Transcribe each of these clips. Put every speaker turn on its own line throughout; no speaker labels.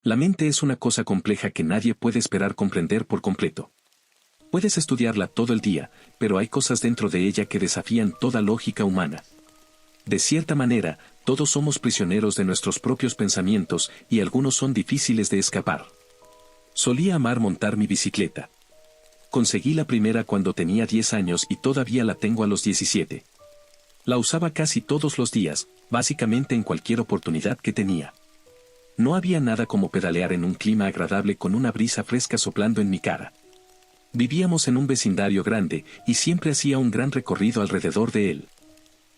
La mente es una cosa compleja que nadie puede esperar comprender por completo. Puedes estudiarla todo el día, pero hay cosas dentro de ella que desafían toda lógica humana. De cierta manera, todos somos prisioneros de nuestros propios pensamientos y algunos son difíciles de escapar. Solía amar montar mi bicicleta. Conseguí la primera cuando tenía 10 años y todavía la tengo a los 17. La usaba casi todos los días, básicamente en cualquier oportunidad que tenía. No había nada como pedalear en un clima agradable con una brisa fresca soplando en mi cara. Vivíamos en un vecindario grande y siempre hacía un gran recorrido alrededor de él.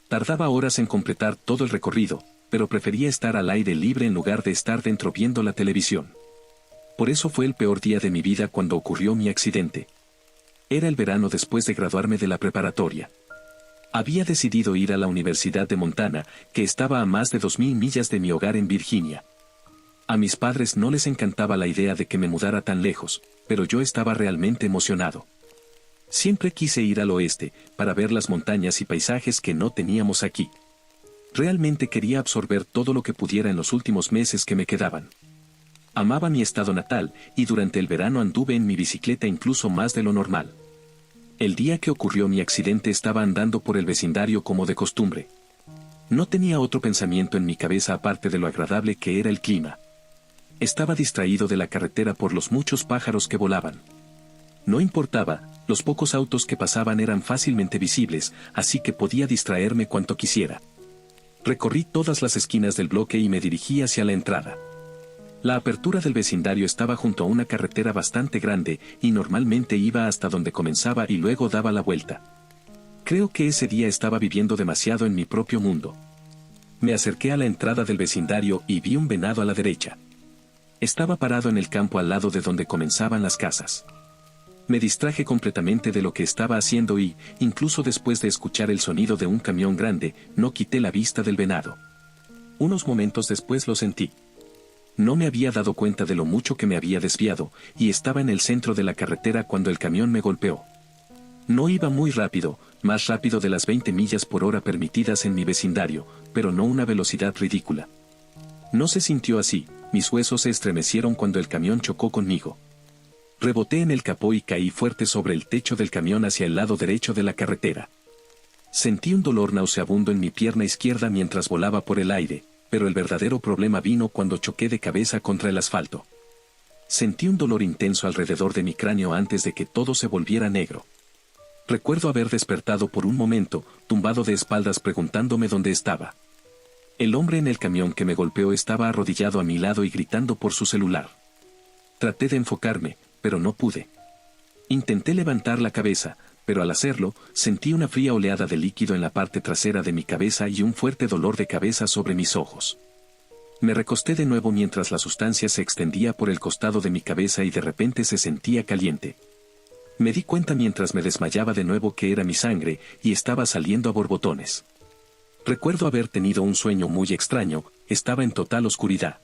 Tardaba horas en completar todo el recorrido, pero prefería estar al aire libre en lugar de estar dentro viendo la televisión. Por eso fue el peor día de mi vida cuando ocurrió mi accidente. Era el verano después de graduarme de la preparatoria. Había decidido ir a la Universidad de Montana, que estaba a más de 2000 millas de mi hogar en Virginia. A mis padres no les encantaba la idea de que me mudara tan lejos, pero yo estaba realmente emocionado. Siempre quise ir al oeste, para ver las montañas y paisajes que no teníamos aquí. Realmente quería absorber todo lo que pudiera en los últimos meses que me quedaban. Amaba mi estado natal, y durante el verano anduve en mi bicicleta incluso más de lo normal. El día que ocurrió mi accidente estaba andando por el vecindario como de costumbre. No tenía otro pensamiento en mi cabeza aparte de lo agradable que era el clima. Estaba distraído de la carretera por los muchos pájaros que volaban. No importaba, los pocos autos que pasaban eran fácilmente visibles, así que podía distraerme cuanto quisiera. Recorrí todas las esquinas del bloque y me dirigí hacia la entrada. La apertura del vecindario estaba junto a una carretera bastante grande, y normalmente iba hasta donde comenzaba y luego daba la vuelta. Creo que ese día estaba viviendo demasiado en mi propio mundo. Me acerqué a la entrada del vecindario y vi un venado a la derecha. Estaba parado en el campo al lado de donde comenzaban las casas. Me distraje completamente de lo que estaba haciendo y, incluso después de escuchar el sonido de un camión grande, no quité la vista del venado. Unos momentos después lo sentí. No me había dado cuenta de lo mucho que me había desviado, y estaba en el centro de la carretera cuando el camión me golpeó. No iba muy rápido, más rápido de las 20 millas por hora permitidas en mi vecindario, pero no una velocidad ridícula. No se sintió así, mis huesos se estremecieron cuando el camión chocó conmigo. Reboté en el capó y caí fuerte sobre el techo del camión hacia el lado derecho de la carretera. Sentí un dolor nauseabundo en mi pierna izquierda mientras volaba por el aire, pero el verdadero problema vino cuando choqué de cabeza contra el asfalto. Sentí un dolor intenso alrededor de mi cráneo antes de que todo se volviera negro. Recuerdo haber despertado por un momento, tumbado de espaldas preguntándome dónde estaba. El hombre en el camión que me golpeó estaba arrodillado a mi lado y gritando por su celular. Traté de enfocarme, pero no pude. Intenté levantar la cabeza, pero al hacerlo, sentí una fría oleada de líquido en la parte trasera de mi cabeza y un fuerte dolor de cabeza sobre mis ojos. Me recosté de nuevo mientras la sustancia se extendía por el costado de mi cabeza y de repente se sentía caliente. Me di cuenta mientras me desmayaba de nuevo que era mi sangre y estaba saliendo a borbotones. Recuerdo haber tenido un sueño muy extraño, estaba en total oscuridad.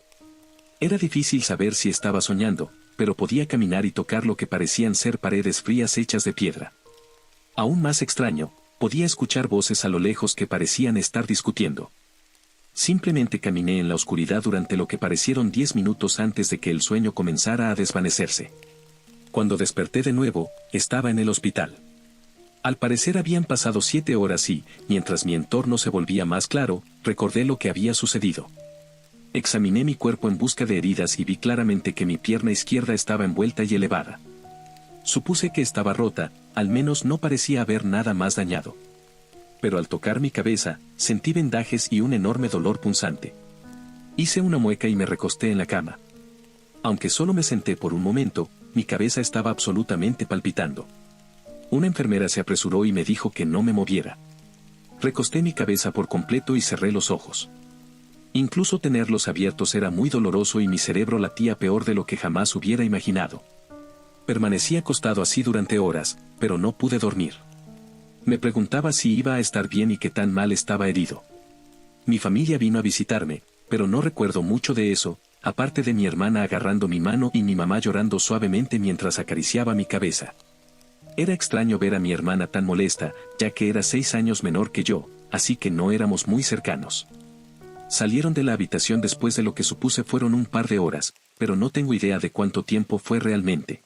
Era difícil saber si estaba soñando, pero podía caminar y tocar lo que parecían ser paredes frías hechas de piedra. Aún más extraño, podía escuchar voces a lo lejos que parecían estar discutiendo. Simplemente caminé en la oscuridad durante lo que parecieron 10 minutos antes de que el sueño comenzara a desvanecerse. Cuando desperté de nuevo, estaba en el hospital. Al parecer habían pasado 7 horas y, mientras mi entorno se volvía más claro, recordé lo que había sucedido. Examiné mi cuerpo en busca de heridas y vi claramente que mi pierna izquierda estaba envuelta y elevada. Supuse que estaba rota, al menos no parecía haber nada más dañado. Pero al tocar mi cabeza, sentí vendajes y un enorme dolor punzante. Hice una mueca y me recosté en la cama. Aunque solo me senté por un momento, mi cabeza estaba absolutamente palpitando. Una enfermera se apresuró y me dijo que no me moviera. Recosté mi cabeza por completo y cerré los ojos. Incluso tenerlos abiertos era muy doloroso y mi cerebro latía peor de lo que jamás hubiera imaginado. Permanecí acostado así durante horas, pero no pude dormir. Me preguntaba si iba a estar bien y qué tan mal estaba herido. Mi familia vino a visitarme, pero no recuerdo mucho de eso, aparte de mi hermana agarrando mi mano y mi mamá llorando suavemente mientras acariciaba mi cabeza. Era extraño ver a mi hermana tan molesta, ya que era 6 años menor que yo, así que no éramos muy cercanos. Salieron de la habitación después de lo que supuse fueron un par de horas, pero no tengo idea de cuánto tiempo fue realmente.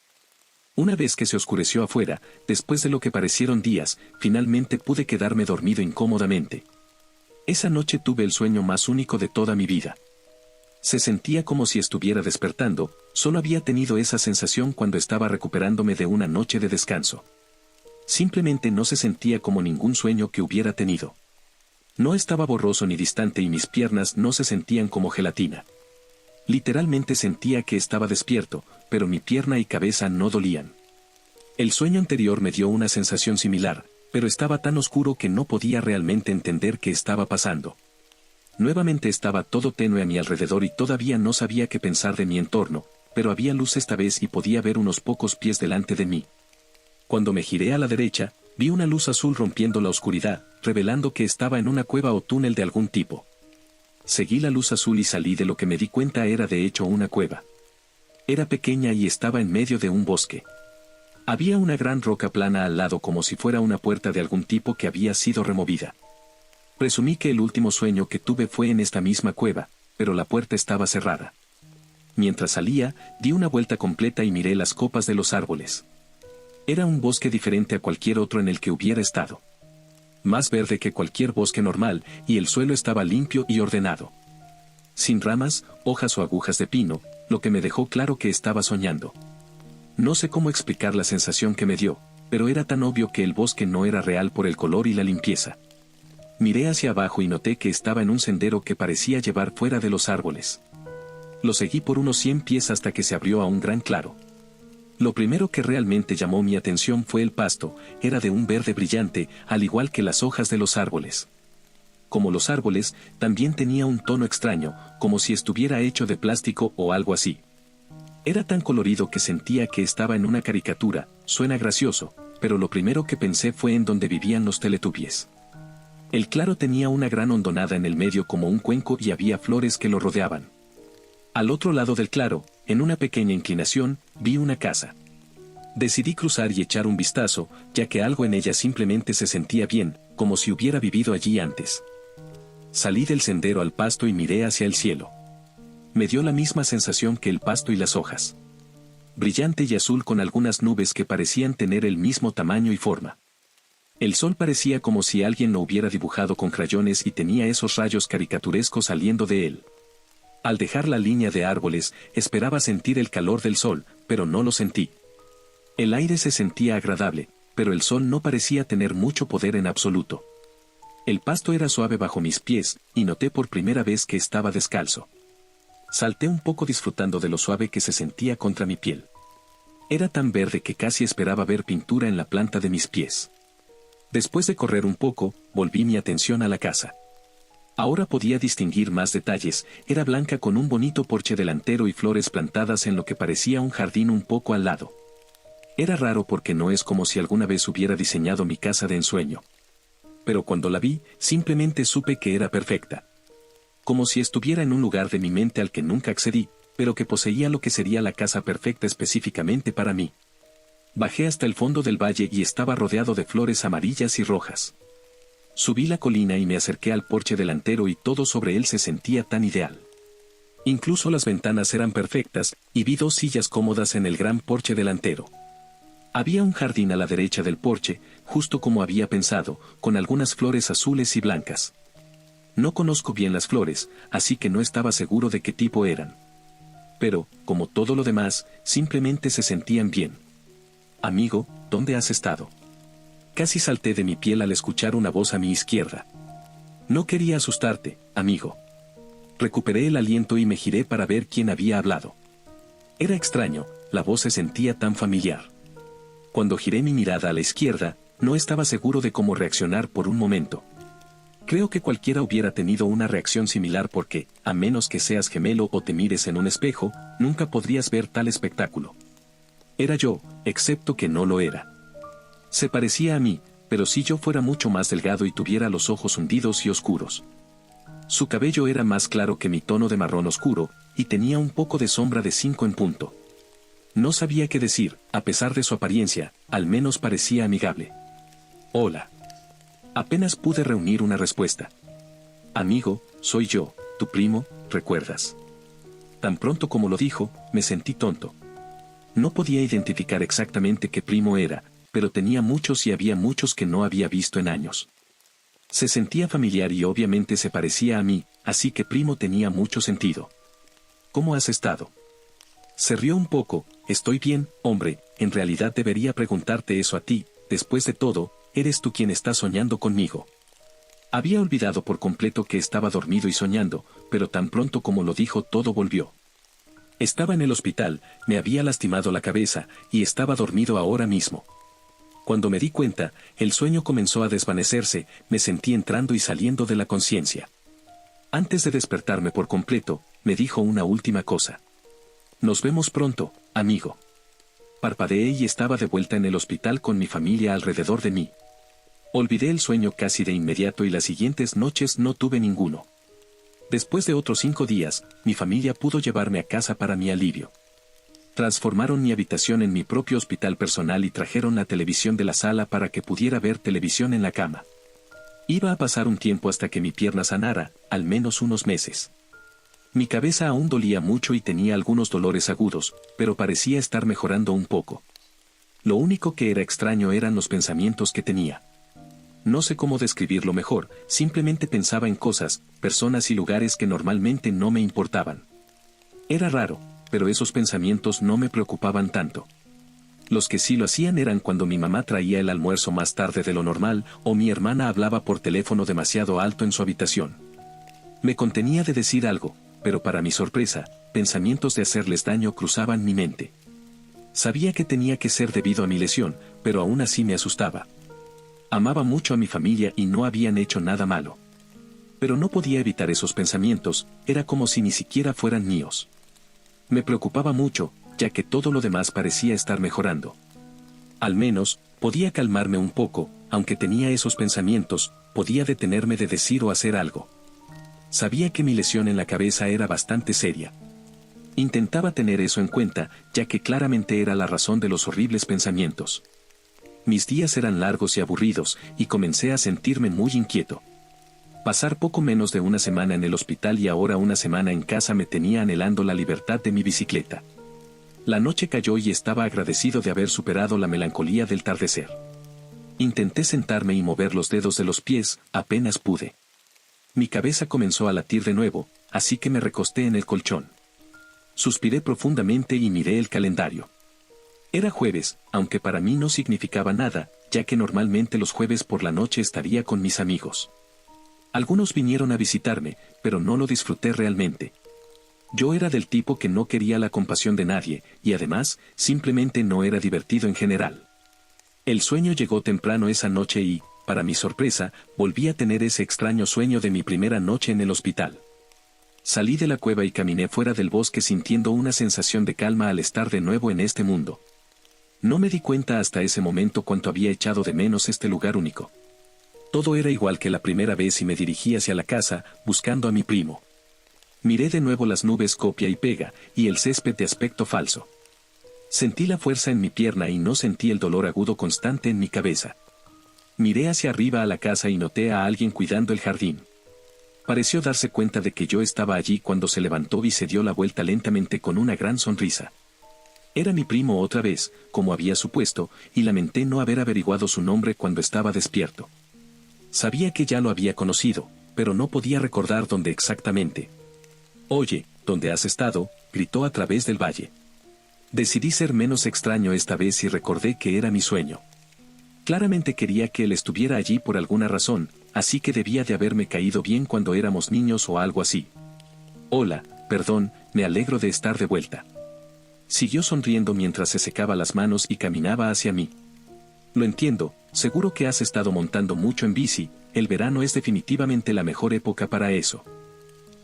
Una vez que se oscureció afuera, después de lo que parecieron días, finalmente pude quedarme dormido incómodamente. Esa noche tuve el sueño más único de toda mi vida. Se sentía como si estuviera despertando, solo había tenido esa sensación cuando estaba recuperándome de una noche de descanso. Simplemente no se sentía como ningún sueño que hubiera tenido. No estaba borroso ni distante y mis piernas no se sentían como gelatina. Literalmente sentía que estaba despierto, pero mi pierna y cabeza no dolían. El sueño anterior me dio una sensación similar, pero estaba tan oscuro que no podía realmente entender qué estaba pasando. Nuevamente estaba todo tenue a mi alrededor y todavía no sabía qué pensar de mi entorno, pero había luz esta vez y podía ver unos pocos pies delante de mí. Cuando me giré a la derecha, vi una luz azul rompiendo la oscuridad, revelando que estaba en una cueva o túnel de algún tipo. Seguí la luz azul y salí de lo que me di cuenta era de hecho una cueva. Era pequeña y estaba en medio de un bosque. Había una gran roca plana al lado como si fuera una puerta de algún tipo que había sido removida. Presumí que el último sueño que tuve fue en esta misma cueva, pero la puerta estaba cerrada. Mientras salía, di una vuelta completa y miré las copas de los árboles. Era un bosque diferente a cualquier otro en el que hubiera estado. Más verde que cualquier bosque normal, y el suelo estaba limpio y ordenado. Sin ramas, hojas o agujas de pino, lo que me dejó claro que estaba soñando. No sé cómo explicar la sensación que me dio, pero era tan obvio que el bosque no era real por el color y la limpieza. Miré hacia abajo y noté que estaba en un sendero que parecía llevar fuera de los árboles. Lo seguí por unos 100 pies hasta que se abrió a un gran claro. Lo primero que realmente llamó mi atención fue el pasto, era de un verde brillante, al igual que las hojas de los árboles. Como los árboles, también tenía un tono extraño, como si estuviera hecho de plástico o algo así. Era tan colorido que sentía que estaba en una caricatura, suena gracioso, pero lo primero que pensé fue en donde vivían los Teletubbies. El claro tenía una gran hondonada en el medio como un cuenco y había flores que lo rodeaban. Al otro lado del claro, en una pequeña inclinación, vi una casa. Decidí cruzar y echar un vistazo, ya que algo en ella simplemente se sentía bien, como si hubiera vivido allí antes. Salí del sendero al pasto y miré hacia el cielo. Me dio la misma sensación que el pasto y las hojas. Brillante y azul con algunas nubes que parecían tener el mismo tamaño y forma. El sol parecía como si alguien lo hubiera dibujado con crayones y tenía esos rayos caricaturescos saliendo de él. Al dejar la línea de árboles, esperaba sentir el calor del sol, pero no lo sentí. El aire se sentía agradable, pero el sol no parecía tener mucho poder en absoluto. El pasto era suave bajo mis pies, y noté por primera vez que estaba descalzo. Salté un poco disfrutando de lo suave que se sentía contra mi piel. Era tan verde que casi esperaba ver pintura en la planta de mis pies. Después de correr un poco, volví mi atención a la casa. Ahora podía distinguir más detalles, era blanca con un bonito porche delantero y flores plantadas en lo que parecía un jardín un poco al lado. Era raro porque no es como si alguna vez hubiera diseñado mi casa de ensueño. Pero cuando la vi, simplemente supe que era perfecta. Como si estuviera en un lugar de mi mente al que nunca accedí, pero que poseía lo que sería la casa perfecta específicamente para mí. Bajé hasta el fondo del valle y estaba rodeado de flores amarillas y rojas. Subí la colina y me acerqué al porche delantero y todo sobre él se sentía tan ideal. Incluso las ventanas eran perfectas, y vi 2 sillas cómodas en el gran porche delantero. Había un jardín a la derecha del porche, justo como había pensado, con algunas flores azules y blancas. No conozco bien las flores, así que no estaba seguro de qué tipo eran. Pero, como todo lo demás, simplemente se sentían bien. Amigo, ¿dónde has estado? Casi salté de mi piel al escuchar una voz a mi izquierda. No quería asustarte, amigo. Recuperé el aliento y me giré para ver quién había hablado. Era extraño, la voz se sentía tan familiar. Cuando giré mi mirada a la izquierda, no estaba seguro de cómo reaccionar por un momento. Creo que cualquiera hubiera tenido una reacción similar porque, a menos que seas gemelo o te mires en un espejo, nunca podrías ver tal espectáculo. Era yo, excepto que no lo era. Se parecía a mí, pero si yo fuera mucho más delgado y tuviera los ojos hundidos y oscuros. Su cabello era más claro que mi tono de marrón oscuro, y tenía un poco de sombra de 5 en punto. No sabía qué decir, a pesar de su apariencia, al menos parecía amigable. Hola. Apenas pude reunir una respuesta. Amigo, soy yo, tu primo, ¿recuerdas? Tan pronto como lo dijo, me sentí tonto. No podía identificar exactamente qué primo era, pero tenía muchos y había muchos que no había visto en años. Se sentía familiar y obviamente se parecía a mí, así que primo tenía mucho sentido. ¿Cómo has estado? Se rió un poco. Estoy bien, hombre, en realidad debería preguntarte eso a ti, después de todo, eres tú quien está soñando conmigo. Había olvidado por completo que estaba dormido y soñando, pero tan pronto como lo dijo todo volvió. Estaba en el hospital, me había lastimado la cabeza, y estaba dormido ahora mismo. Cuando me di cuenta, el sueño comenzó a desvanecerse, me sentí entrando y saliendo de la conciencia. Antes de despertarme por completo, me dijo una última cosa. Nos vemos pronto, amigo. Parpadeé y estaba de vuelta en el hospital con mi familia alrededor de mí. Olvidé el sueño casi de inmediato y las siguientes noches no tuve ninguno. Después de otros 5 días, mi familia pudo llevarme a casa para mi alivio. Transformaron mi habitación en mi propio hospital personal y trajeron la televisión de la sala para que pudiera ver televisión en la cama. Iba a pasar un tiempo hasta que mi pierna sanara, al menos unos meses. Mi cabeza aún dolía mucho y tenía algunos dolores agudos, pero parecía estar mejorando un poco. Lo único que era extraño eran los pensamientos que tenía. No sé cómo describirlo mejor, simplemente pensaba en cosas, personas y lugares que normalmente no me importaban. Era raro, pero esos pensamientos no me preocupaban tanto. Los que sí lo hacían eran cuando mi mamá traía el almuerzo más tarde de lo normal o mi hermana hablaba por teléfono demasiado alto en su habitación. Me contenía de decir algo, pero para mi sorpresa, pensamientos de hacerles daño cruzaban mi mente. Sabía que tenía que ser debido a mi lesión, pero aún así me asustaba. Amaba mucho a mi familia y no habían hecho nada malo. Pero no podía evitar esos pensamientos, era como si ni siquiera fueran míos. Me preocupaba mucho, ya que todo lo demás parecía estar mejorando. Al menos, podía calmarme un poco, aunque tenía esos pensamientos, podía detenerme de decir o hacer algo. Sabía que mi lesión en la cabeza era bastante seria. Intentaba tener eso en cuenta, ya que claramente era la razón de los horribles pensamientos. Mis días eran largos y aburridos, y comencé a sentirme muy inquieto. Pasar poco menos de una semana en el hospital y ahora una semana en casa me tenía anhelando la libertad de mi bicicleta. La noche cayó y estaba agradecido de haber superado la melancolía del atardecer. Intenté sentarme y mover los dedos de los pies, apenas pude. Mi cabeza comenzó a latir de nuevo, así que me recosté en el colchón. Suspiré profundamente y miré el calendario. Era jueves, aunque para mí no significaba nada, ya que normalmente los jueves por la noche estaría con mis amigos. Algunos vinieron a visitarme, pero no lo disfruté realmente. Yo era del tipo que no quería la compasión de nadie, y además, simplemente no era divertido en general. El sueño llegó temprano esa noche y, para mi sorpresa, volví a tener ese extraño sueño de mi primera noche en el hospital. Salí de la cueva y caminé fuera del bosque sintiendo una sensación de calma al estar de nuevo en este mundo. No me di cuenta hasta ese momento cuánto había echado de menos este lugar único. Todo era igual que la primera vez y me dirigí hacia la casa, buscando a mi primo. Miré de nuevo las nubes copia y pega, y el césped de aspecto falso. Sentí la fuerza en mi pierna y no sentí el dolor agudo constante en mi cabeza. Miré hacia arriba a la casa y noté a alguien cuidando el jardín. Pareció darse cuenta de que yo estaba allí cuando se levantó y se dio la vuelta lentamente con una gran sonrisa. Era mi primo otra vez, como había supuesto, y lamenté no haber averiguado su nombre cuando estaba despierto. Sabía que ya lo había conocido, pero no podía recordar dónde exactamente. «Oye, ¿dónde has estado?», gritó a través del valle. Decidí ser menos extraño esta vez y recordé que era mi sueño. Claramente quería que él estuviera allí por alguna razón, así que debía de haberme caído bien cuando éramos niños o algo así. «Hola, perdón, me alegro de estar de vuelta». Siguió sonriendo mientras se secaba las manos y caminaba hacia mí. «Lo entiendo, seguro que has estado montando mucho en bici, el verano es definitivamente la mejor época para eso».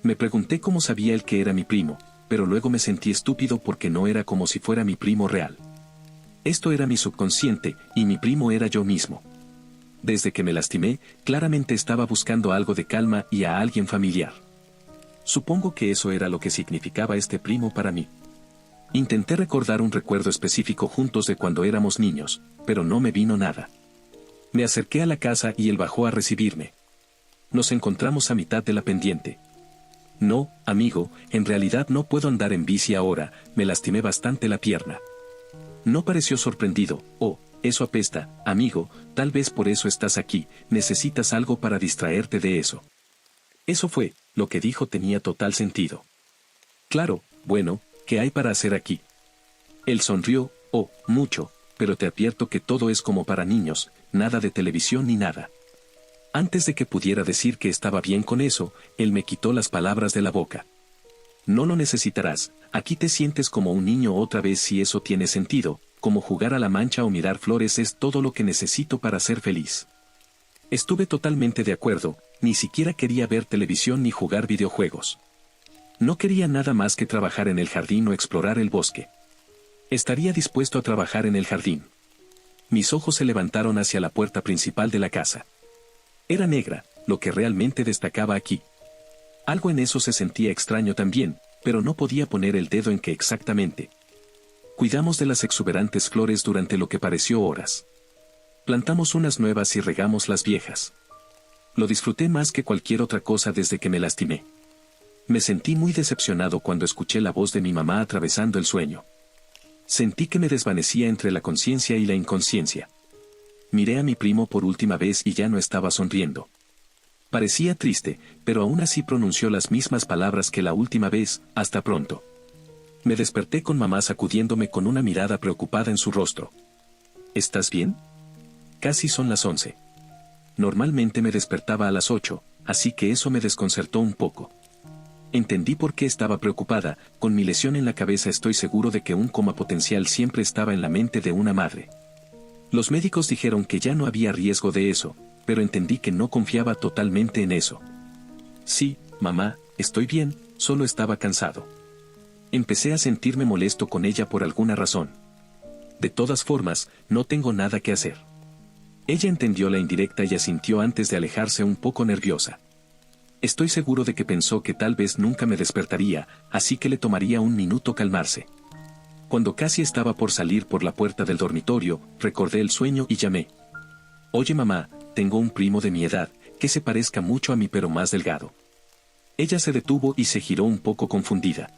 Me pregunté cómo sabía él que era mi primo, pero luego me sentí estúpido porque no era como si fuera mi primo real. Esto era mi subconsciente, y mi primo era yo mismo. Desde que me lastimé, claramente estaba buscando algo de calma y a alguien familiar. Supongo que eso era lo que significaba este primo para mí. Intenté recordar un recuerdo específico juntos de cuando éramos niños, pero no me vino nada. Me acerqué a la casa y él bajó a recibirme. Nos encontramos a mitad de la pendiente. No, amigo, en realidad no puedo andar en bici ahora, me lastimé bastante la pierna. No pareció sorprendido. Oh, eso apesta, amigo, tal vez por eso estás aquí, necesitas algo para distraerte de eso. Eso fue, lo que dijo tenía total sentido. Claro, bueno, ¿qué hay para hacer aquí? Él sonrió, oh, mucho, pero te advierto que todo es como para niños, nada de televisión ni nada. Antes de que pudiera decir que estaba bien con eso, él me quitó las palabras de la boca. No lo necesitarás, aquí te sientes como un niño otra vez si eso tiene sentido, como jugar a la mancha o mirar flores es todo lo que necesito para ser feliz. Estuve totalmente de acuerdo, ni siquiera quería ver televisión ni jugar videojuegos. No quería nada más que trabajar en el jardín o explorar el bosque. Estaría dispuesto a trabajar en el jardín. Mis ojos se levantaron hacia la puerta principal de la casa. Era negra, lo que realmente destacaba aquí. Algo en eso se sentía extraño también, pero no podía poner el dedo en qué exactamente. Cuidamos de las exuberantes flores durante lo que pareció horas. Plantamos unas nuevas y regamos las viejas. Lo disfruté más que cualquier otra cosa desde que me lastimé. Me sentí muy decepcionado cuando escuché la voz de mi mamá atravesando el sueño. Sentí que me desvanecía entre la conciencia y la inconsciencia. Miré a mi primo por última vez y ya no estaba sonriendo. Parecía triste, pero aún así pronunció las mismas palabras que la última vez, hasta pronto. Me desperté con mamá sacudiéndome con una mirada preocupada en su rostro. ¿Estás bien? Casi son las 11. Normalmente me despertaba a las 8, así que eso me desconcertó un poco. Entendí por qué estaba preocupada, con mi lesión en la cabeza estoy seguro de que un coma potencial siempre estaba en la mente de una madre. Los médicos dijeron que ya no había riesgo de eso, pero entendí que no confiaba totalmente en eso. Sí, mamá, estoy bien, solo estaba cansado. Empecé a sentirme molesto con ella por alguna razón. De todas formas, no tengo nada que hacer. Ella entendió la indirecta y asintió antes de alejarse un poco nerviosa. Estoy seguro de que pensó que tal vez nunca me despertaría, así que le tomaría un minuto calmarse. Cuando casi estaba por salir por la puerta del dormitorio, recordé el sueño y llamé. Oye mamá, tengo un primo de mi edad, que se parezca mucho a mí pero más delgado. Ella se detuvo y se giró un poco confundida.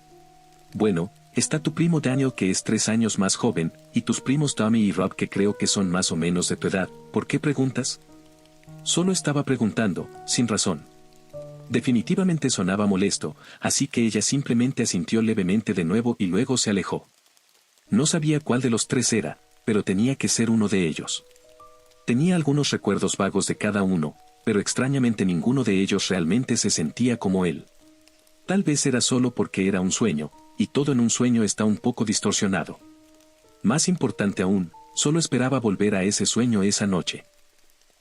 Bueno, está tu primo Daniel que es 3 años más joven, y tus primos Tommy y Rob que creo que son más o menos de tu edad, ¿por qué preguntas? Solo estaba preguntando, sin razón. Definitivamente sonaba molesto, así que ella simplemente asintió levemente de nuevo y luego se alejó. No sabía cuál de los 3 era, pero tenía que ser uno de ellos. Tenía algunos recuerdos vagos de cada uno, pero extrañamente ninguno de ellos realmente se sentía como él. Tal vez era solo porque era un sueño, y todo en un sueño está un poco distorsionado. Más importante aún, solo esperaba volver a ese sueño esa noche.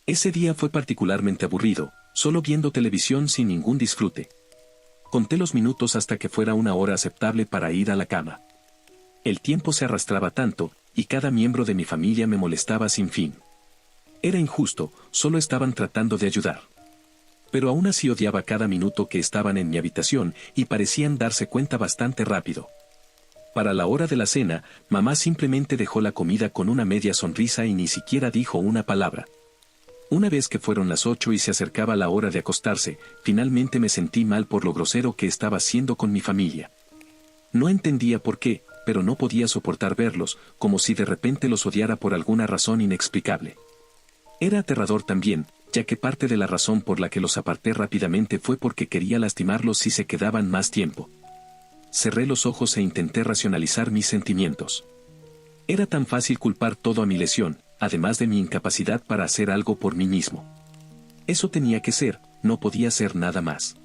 Ese día fue particularmente aburrido, solo viendo televisión sin ningún disfrute. Conté los minutos hasta que fuera una hora aceptable para ir a la cama. El tiempo se arrastraba tanto, y cada miembro de mi familia me molestaba sin fin. Era injusto, solo estaban tratando de ayudar. Pero aún así odiaba cada minuto que estaban en mi habitación, y parecían darse cuenta bastante rápido. Para la hora de la cena, mamá simplemente dejó la comida con una media sonrisa y ni siquiera dijo una palabra. Una vez que fueron las 8 y se acercaba la hora de acostarse, finalmente me sentí mal por lo grosero que estaba haciendo con mi familia. No entendía por qué, pero no podía soportar verlos, como si de repente los odiara por alguna razón inexplicable. Era aterrador también, ya que parte de la razón por la que los aparté rápidamente fue porque quería lastimarlos si se quedaban más tiempo. Cerré los ojos e intenté racionalizar mis sentimientos. Era tan fácil culpar todo a mi lesión, además de mi incapacidad para hacer algo por mí mismo. Eso tenía que ser, no podía ser nada más.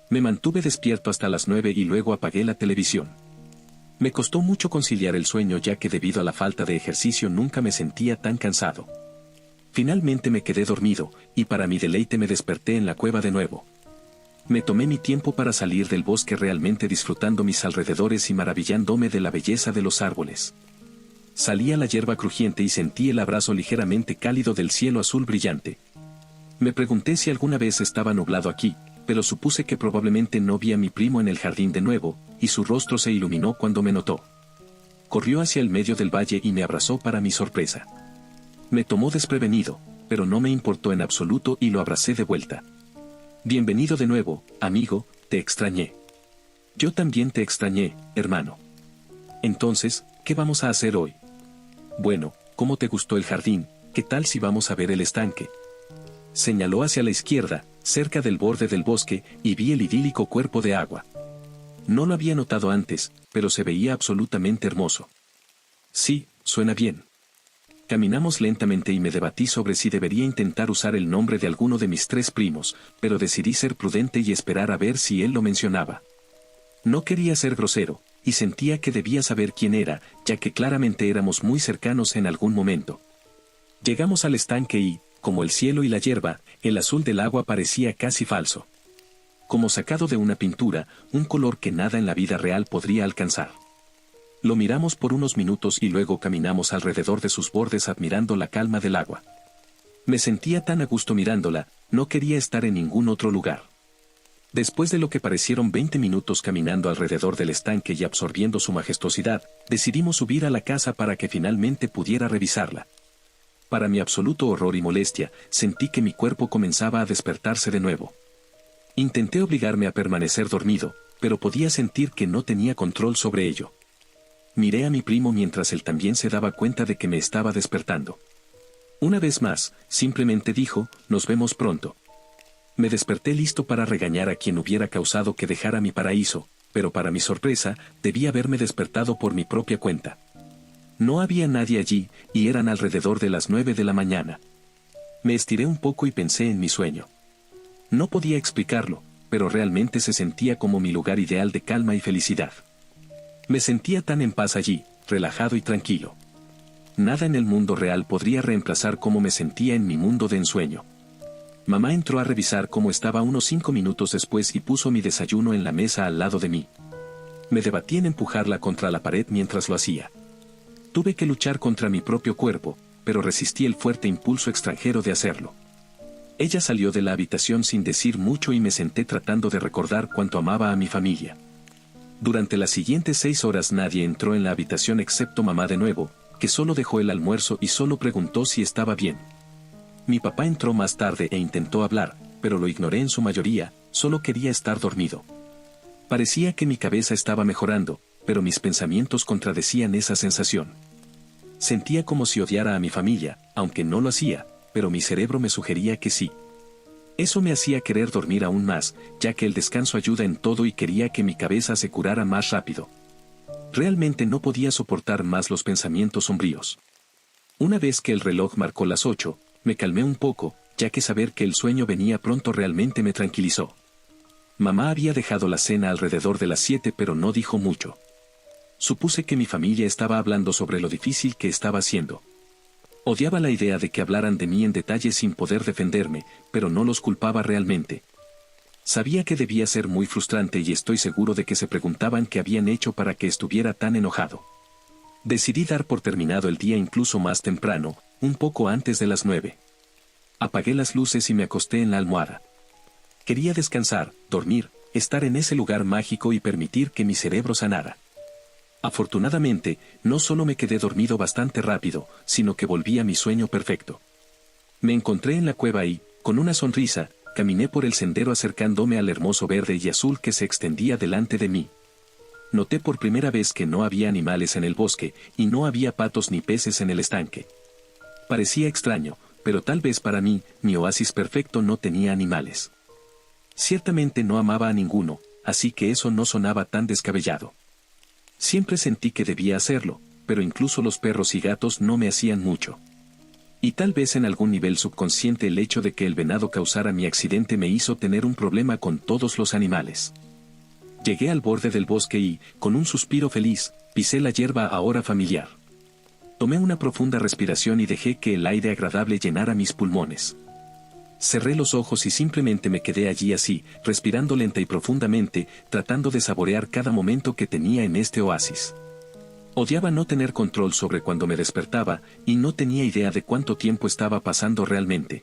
Me mantuve despierto hasta las 9 y luego apagué la televisión. Me costó mucho conciliar el sueño ya que debido a la falta de ejercicio nunca me sentía tan cansado. Finalmente me quedé dormido, y para mi deleite me desperté en la cueva de nuevo. Me tomé mi tiempo para salir del bosque realmente disfrutando mis alrededores y maravillándome de la belleza de los árboles. Salí a la hierba crujiente y sentí el abrazo ligeramente cálido del cielo azul brillante. Me pregunté si alguna vez estaba nublado aquí, pero supuse que probablemente no vi a mi primo en el jardín de nuevo, y su rostro se iluminó cuando me notó. Corrió hacia el medio del valle y me abrazó para mi sorpresa. Me tomó desprevenido, pero no me importó en absoluto y lo abracé de vuelta. Bienvenido de nuevo, amigo, te extrañé. Yo también te extrañé, hermano. Entonces, ¿qué vamos a hacer hoy? Bueno, ¿cómo te gustó el jardín? ¿Qué tal si vamos a ver el estanque? Señaló hacia la izquierda, cerca del borde del bosque, y vi el idílico cuerpo de agua. No lo había notado antes, pero se veía absolutamente hermoso. Sí, suena bien. Caminamos lentamente y me debatí sobre si debería intentar usar el nombre de alguno de mis 3 primos, pero decidí ser prudente y esperar a ver si él lo mencionaba. No quería ser grosero, y sentía que debía saber quién era, ya que claramente éramos muy cercanos en algún momento. Llegamos al estanque y, como el cielo y la hierba, el azul del agua parecía casi falso. Como sacado de una pintura, un color que nada en la vida real podría alcanzar. Lo miramos por unos minutos y luego caminamos alrededor de sus bordes admirando la calma del agua. Me sentía tan a gusto mirándola, no quería estar en ningún otro lugar. Después de lo que parecieron 20 minutos caminando alrededor del estanque y absorbiendo su majestuosidad, decidimos subir a la casa para que finalmente pudiera revisarla. Para mi absoluto horror y molestia, sentí que mi cuerpo comenzaba a despertarse de nuevo. Intenté obligarme a permanecer dormido, pero podía sentir que no tenía control sobre ello. Miré a mi primo mientras él también se daba cuenta de que me estaba despertando. Una vez más, simplemente dijo, nos vemos pronto. Me desperté listo para regañar a quien hubiera causado que dejara mi paraíso, pero para mi sorpresa, debí haberme despertado por mi propia cuenta. No había nadie allí, y eran alrededor de las 9 de la mañana. Me estiré un poco y pensé en mi sueño. No podía explicarlo, pero realmente se sentía como mi lugar ideal de calma y felicidad. Me sentía tan en paz allí, relajado y tranquilo. Nada en el mundo real podría reemplazar cómo me sentía en mi mundo de ensueño. Mamá entró a revisar cómo estaba unos 5 minutos después y puso mi desayuno en la mesa al lado de mí. Me debatí en empujarla contra la pared mientras lo hacía. Tuve que luchar contra mi propio cuerpo, pero resistí el fuerte impulso extranjero de hacerlo. Ella salió de la habitación sin decir mucho y me senté tratando de recordar cuánto amaba a mi familia. Durante las siguientes 6 horas nadie entró en la habitación excepto mamá de nuevo, que solo dejó el almuerzo y solo preguntó si estaba bien. Mi papá entró más tarde e intentó hablar, pero lo ignoré en su mayoría, solo quería estar dormido. Parecía que mi cabeza estaba mejorando, pero mis pensamientos contradecían esa sensación. Sentía como si odiara a mi familia, aunque no lo hacía, pero mi cerebro me sugería que sí. Eso me hacía querer dormir aún más, ya que el descanso ayuda en todo y quería que mi cabeza se curara más rápido. Realmente no podía soportar más los pensamientos sombríos. Una vez que el reloj marcó las 8, me calmé un poco, ya que saber que el sueño venía pronto realmente me tranquilizó. Mamá había dejado la cena alrededor de las 7 pero no dijo mucho. Supuse que mi familia estaba hablando sobre lo difícil que estaba haciendo. Odiaba la idea de que hablaran de mí en detalle sin poder defenderme, pero no los culpaba realmente. Sabía que debía ser muy frustrante y estoy seguro de que se preguntaban qué habían hecho para que estuviera tan enojado. Decidí dar por terminado el día incluso más temprano, un poco antes de las 9. Apagué las luces y me acosté en la almohada. Quería descansar, dormir, estar en ese lugar mágico y permitir que mi cerebro sanara. Afortunadamente, no solo me quedé dormido bastante rápido, sino que volví a mi sueño perfecto. Me encontré en la cueva y, con una sonrisa, caminé por el sendero acercándome al hermoso verde y azul que se extendía delante de mí. Noté por primera vez que no había animales en el bosque, y no había patos ni peces en el estanque. Parecía extraño, pero tal vez para mí, mi oasis perfecto no tenía animales. Ciertamente no amaba a ninguno, así que eso no sonaba tan descabellado. Siempre sentí que debía hacerlo, pero incluso los perros y gatos no me hacían mucho. Y tal vez en algún nivel subconsciente el hecho de que el venado causara mi accidente me hizo tener un problema con todos los animales. Llegué al borde del bosque y, con un suspiro feliz, pisé la hierba ahora familiar. Tomé una profunda respiración y dejé que el aire agradable llenara mis pulmones. Cerré los ojos y simplemente me quedé allí así, respirando lenta y profundamente, tratando de saborear cada momento que tenía en este oasis. Odiaba no tener control sobre cuando me despertaba, y no tenía idea de cuánto tiempo estaba pasando realmente.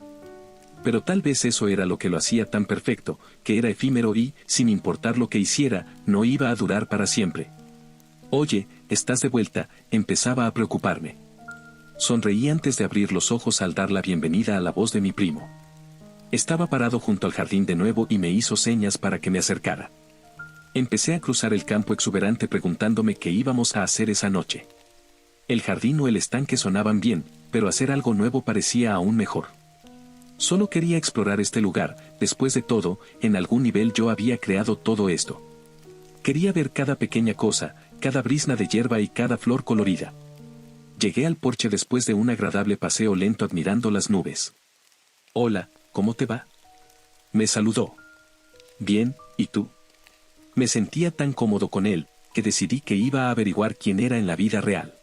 Pero tal vez eso era lo que lo hacía tan perfecto, que era efímero y, sin importar lo que hiciera, no iba a durar para siempre. Oye, estás de vuelta, empezaba a preocuparme. Sonreí antes de abrir los ojos al dar la bienvenida a la voz de mi primo. Estaba parado junto al jardín de nuevo y me hizo señas para que me acercara. Empecé a cruzar el campo exuberante preguntándome qué íbamos a hacer esa noche. El jardín o el estanque sonaban bien, pero hacer algo nuevo parecía aún mejor. Solo quería explorar este lugar, después de todo, en algún nivel yo había creado todo esto. Quería ver cada pequeña cosa, cada brizna de hierba y cada flor colorida. Llegué al porche después de un agradable paseo lento admirando las nubes. Hola, ¿cómo te va? Me saludó. Bien, ¿y tú? Me sentía tan cómodo con él, que decidí que iba a averiguar quién era en la vida real.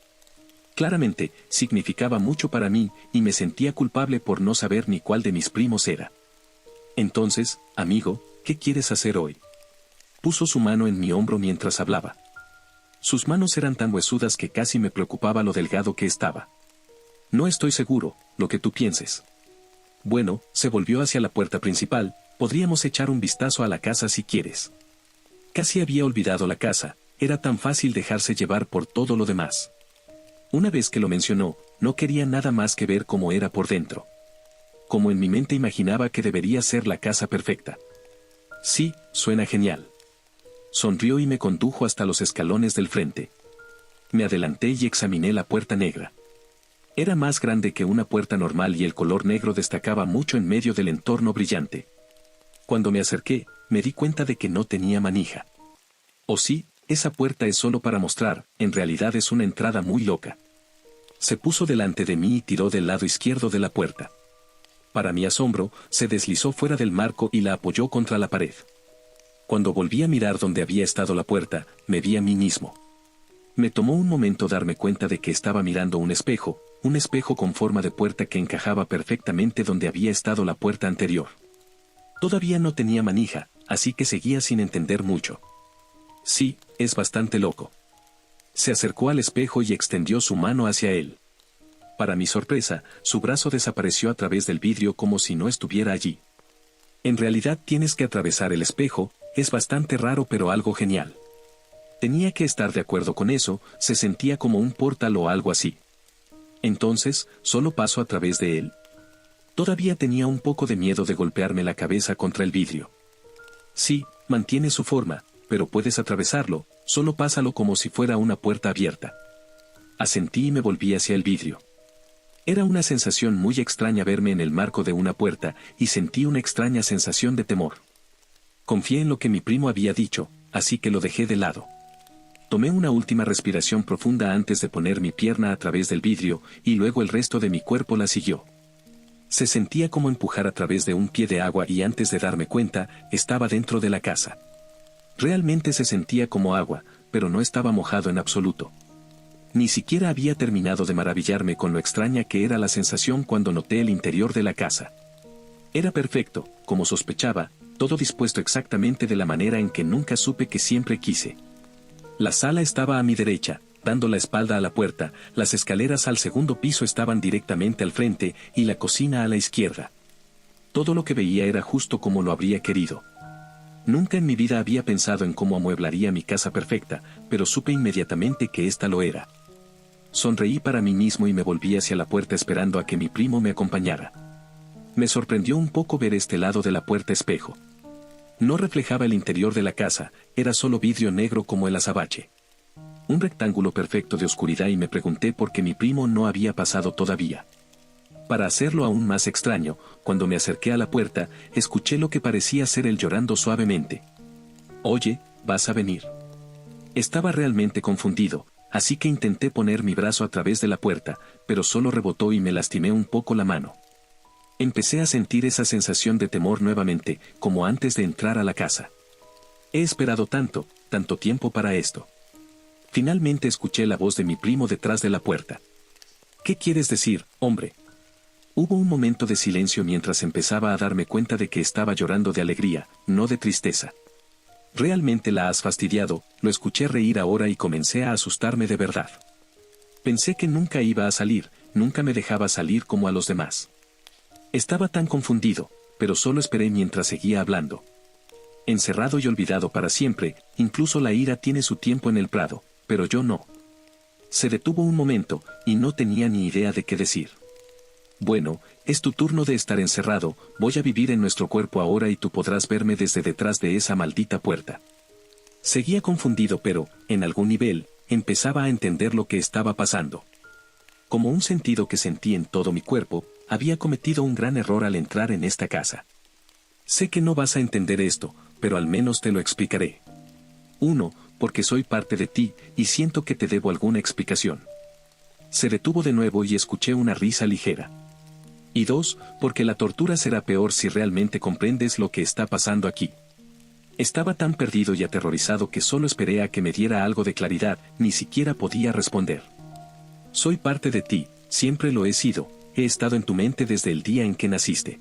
Claramente, significaba mucho para mí, y me sentía culpable por no saber ni cuál de mis primos era. Entonces, amigo, ¿qué quieres hacer hoy? Puso su mano en mi hombro mientras hablaba. Sus manos eran tan huesudas que casi me preocupaba lo delgado que estaba. No estoy seguro, lo que tú pienses. Bueno, se volvió hacia la puerta principal, podríamos echar un vistazo a la casa si quieres. Casi había olvidado la casa, era tan fácil dejarse llevar por todo lo demás. Una vez que lo mencionó, no quería nada más que ver cómo era por dentro. Como en mi mente imaginaba que debería ser la casa perfecta. Sí, suena genial. Sonrió y me condujo hasta los escalones del frente. Me adelanté y examiné la puerta negra. Era más grande que una puerta normal y el color negro destacaba mucho en medio del entorno brillante. Cuando me acerqué, me di cuenta de que no tenía manija. Oh sí, esa puerta es solo para mostrar, en realidad es una entrada muy loca. Se puso delante de mí y tiró del lado izquierdo de la puerta. Para mi asombro, se deslizó fuera del marco y la apoyó contra la pared. Cuando volví a mirar donde había estado la puerta, me vi a mí mismo. Me tomó un momento darme cuenta de que estaba mirando un espejo con forma de puerta que encajaba perfectamente donde había estado la puerta anterior. Todavía no tenía manija, así que seguía sin entender mucho. Sí, es bastante loco. Se acercó al espejo y extendió su mano hacia él. Para mi sorpresa, su brazo desapareció a través del vidrio como si no estuviera allí. En realidad tienes que atravesar el espejo, es bastante raro pero algo genial. Tenía que estar de acuerdo con eso, se sentía como un portal o algo así. Entonces, ¿solo paso a través de él? Todavía tenía un poco de miedo de golpearme la cabeza contra el vidrio. Sí, mantiene su forma, pero puedes atravesarlo, solo pásalo como si fuera una puerta abierta. Asentí y me volví hacia el vidrio. Era una sensación muy extraña verme en el marco de una puerta, y sentí una extraña sensación de temor. Confié en lo que mi primo había dicho, así que lo dejé de lado. Tomé una última respiración profunda antes de poner mi pierna a través del vidrio, y luego el resto de mi cuerpo la siguió. Se sentía como empujar a través de un pie de agua y antes de darme cuenta, estaba dentro de la casa. Realmente se sentía como agua, pero no estaba mojado en absoluto. Ni siquiera había terminado de maravillarme con lo extraña que era la sensación cuando noté el interior de la casa. Era perfecto, como sospechaba, todo dispuesto exactamente de la manera en que nunca supe que siempre quise. La sala estaba a mi derecha, dando la espalda a la puerta, las escaleras al segundo piso estaban directamente al frente y la cocina a la izquierda. Todo lo que veía era justo como lo habría querido. Nunca en mi vida había pensado en cómo amueblaría mi casa perfecta, pero supe inmediatamente que esta lo era. Sonreí para mí mismo y me volví hacia la puerta esperando a que mi primo me acompañara. Me sorprendió un poco ver este lado de la puerta espejo. No reflejaba el interior de la casa, era solo vidrio negro como el azabache. Un rectángulo perfecto de oscuridad y me pregunté por qué mi primo no había pasado todavía. Para hacerlo aún más extraño, cuando me acerqué a la puerta, escuché lo que parecía ser él llorando suavemente. Oye, ¿vas a venir? Estaba realmente confundido, así que intenté poner mi brazo a través de la puerta, pero solo rebotó y me lastimé un poco la mano. Empecé a sentir esa sensación de temor nuevamente, como antes de entrar a la casa. He esperado tanto tiempo para esto. Finalmente escuché la voz de mi primo detrás de la puerta. ¿Qué quieres decir, hombre? Hubo un momento de silencio mientras empezaba a darme cuenta de que estaba llorando de alegría, no de tristeza. Realmente la has fastidiado, lo escuché reír ahora y comencé a asustarme de verdad. Pensé que nunca iba a salir, nunca me dejaba salir como a los demás. Estaba tan confundido, pero solo esperé mientras seguía hablando. Encerrado y olvidado para siempre, incluso la ira tiene su tiempo en el prado, pero yo no. Se detuvo un momento, y no tenía ni idea de qué decir. Bueno, es tu turno de estar encerrado, voy a vivir en nuestro cuerpo ahora y tú podrás verme desde detrás de esa maldita puerta. Seguía confundido pero, en algún nivel, empezaba a entender lo que estaba pasando. Como un sentido que sentí en todo mi cuerpo, había cometido un gran error al entrar en esta casa. Sé que no vas a entender esto, pero al menos te lo explicaré. 1. Porque soy parte de ti, y siento que te debo alguna explicación. Se detuvo de nuevo y escuché una risa ligera. Y 2. Porque la tortura será peor si realmente comprendes lo que está pasando aquí. Estaba tan perdido y aterrorizado que solo esperé a que me diera algo de claridad, ni siquiera podía responder. Soy parte de ti, siempre lo he sido, he estado en tu mente desde el día en que naciste.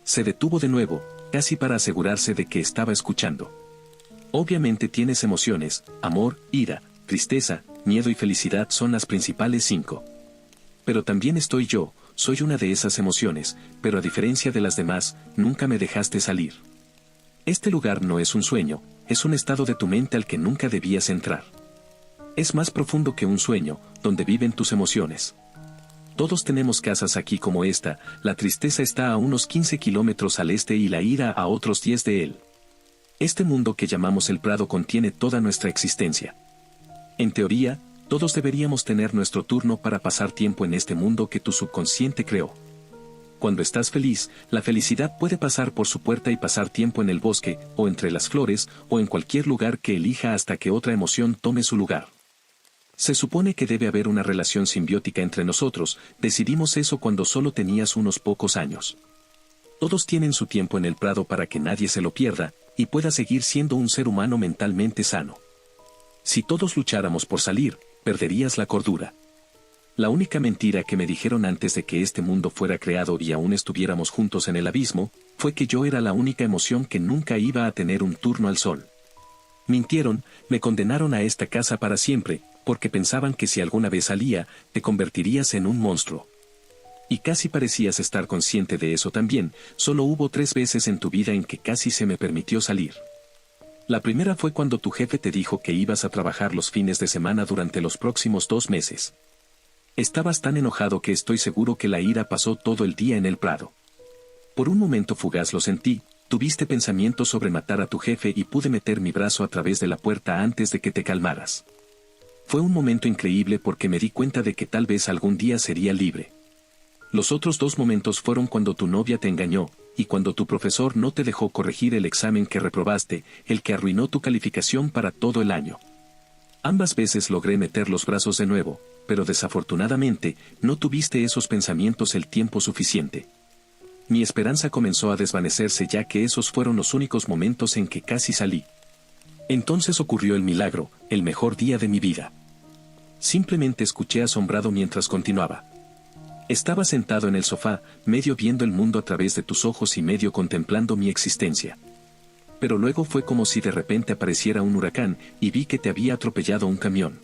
Se detuvo de nuevo, casi para asegurarse de que estaba escuchando. Obviamente tienes emociones, amor, ira, tristeza, miedo y felicidad son las principales 5. Pero también estoy yo, soy una de esas emociones, pero a diferencia de las demás, nunca me dejaste salir. Este lugar no es un sueño, es un estado de tu mente al que nunca debías entrar. Es más profundo que un sueño, donde viven tus emociones. Todos tenemos casas aquí como esta, la tristeza está a unos 15 kilómetros al este y la ira a otros 10 de él. Este mundo que llamamos el Prado contiene toda nuestra existencia. En teoría, todos deberíamos tener nuestro turno para pasar tiempo en este mundo que tu subconsciente creó. Cuando estás feliz, la felicidad puede pasar por su puerta y pasar tiempo en el bosque, o entre las flores, o en cualquier lugar que elija hasta que otra emoción tome su lugar. Se supone que debe haber una relación simbiótica entre nosotros, decidimos eso cuando solo tenías unos pocos años. Todos tienen su tiempo en el Prado para que nadie se lo pierda, y pueda seguir siendo un ser humano mentalmente sano. Si todos lucháramos por salir, perderías la cordura. La única mentira que me dijeron antes de que este mundo fuera creado y aún estuviéramos juntos en el abismo, fue que yo era la única emoción que nunca iba a tener un turno al sol. Mintieron, me condenaron a esta casa para siempre, porque pensaban que si alguna vez salía, te convertirías en un monstruo. Y casi parecías estar consciente de eso también, solo hubo 3 veces en tu vida en que casi se me permitió salir. La primera fue cuando tu jefe te dijo que ibas a trabajar los fines de semana durante los próximos 2 meses. Estabas tan enojado que estoy seguro que la ira pasó todo el día en el Prado. Por un momento fugaz lo sentí, tuviste pensamientos sobre matar a tu jefe y pude meter mi brazo a través de la puerta antes de que te calmaras. Fue un momento increíble porque me di cuenta de que tal vez algún día sería libre. Los otros 2 momentos fueron cuando tu novia te engañó, y cuando tu profesor no te dejó corregir el examen que reprobaste, el que arruinó tu calificación para todo el año. Ambas veces logré meter los brazos de nuevo, pero desafortunadamente, no tuviste esos pensamientos el tiempo suficiente. Mi esperanza comenzó a desvanecerse ya que esos fueron los únicos momentos en que casi salí. Entonces ocurrió el milagro, el mejor día de mi vida. Simplemente escuché asombrado mientras continuaba. Estaba sentado en el sofá, medio viendo el mundo a través de tus ojos y medio contemplando mi existencia. Pero luego fue como si de repente apareciera un huracán, y vi que te había atropellado un camión.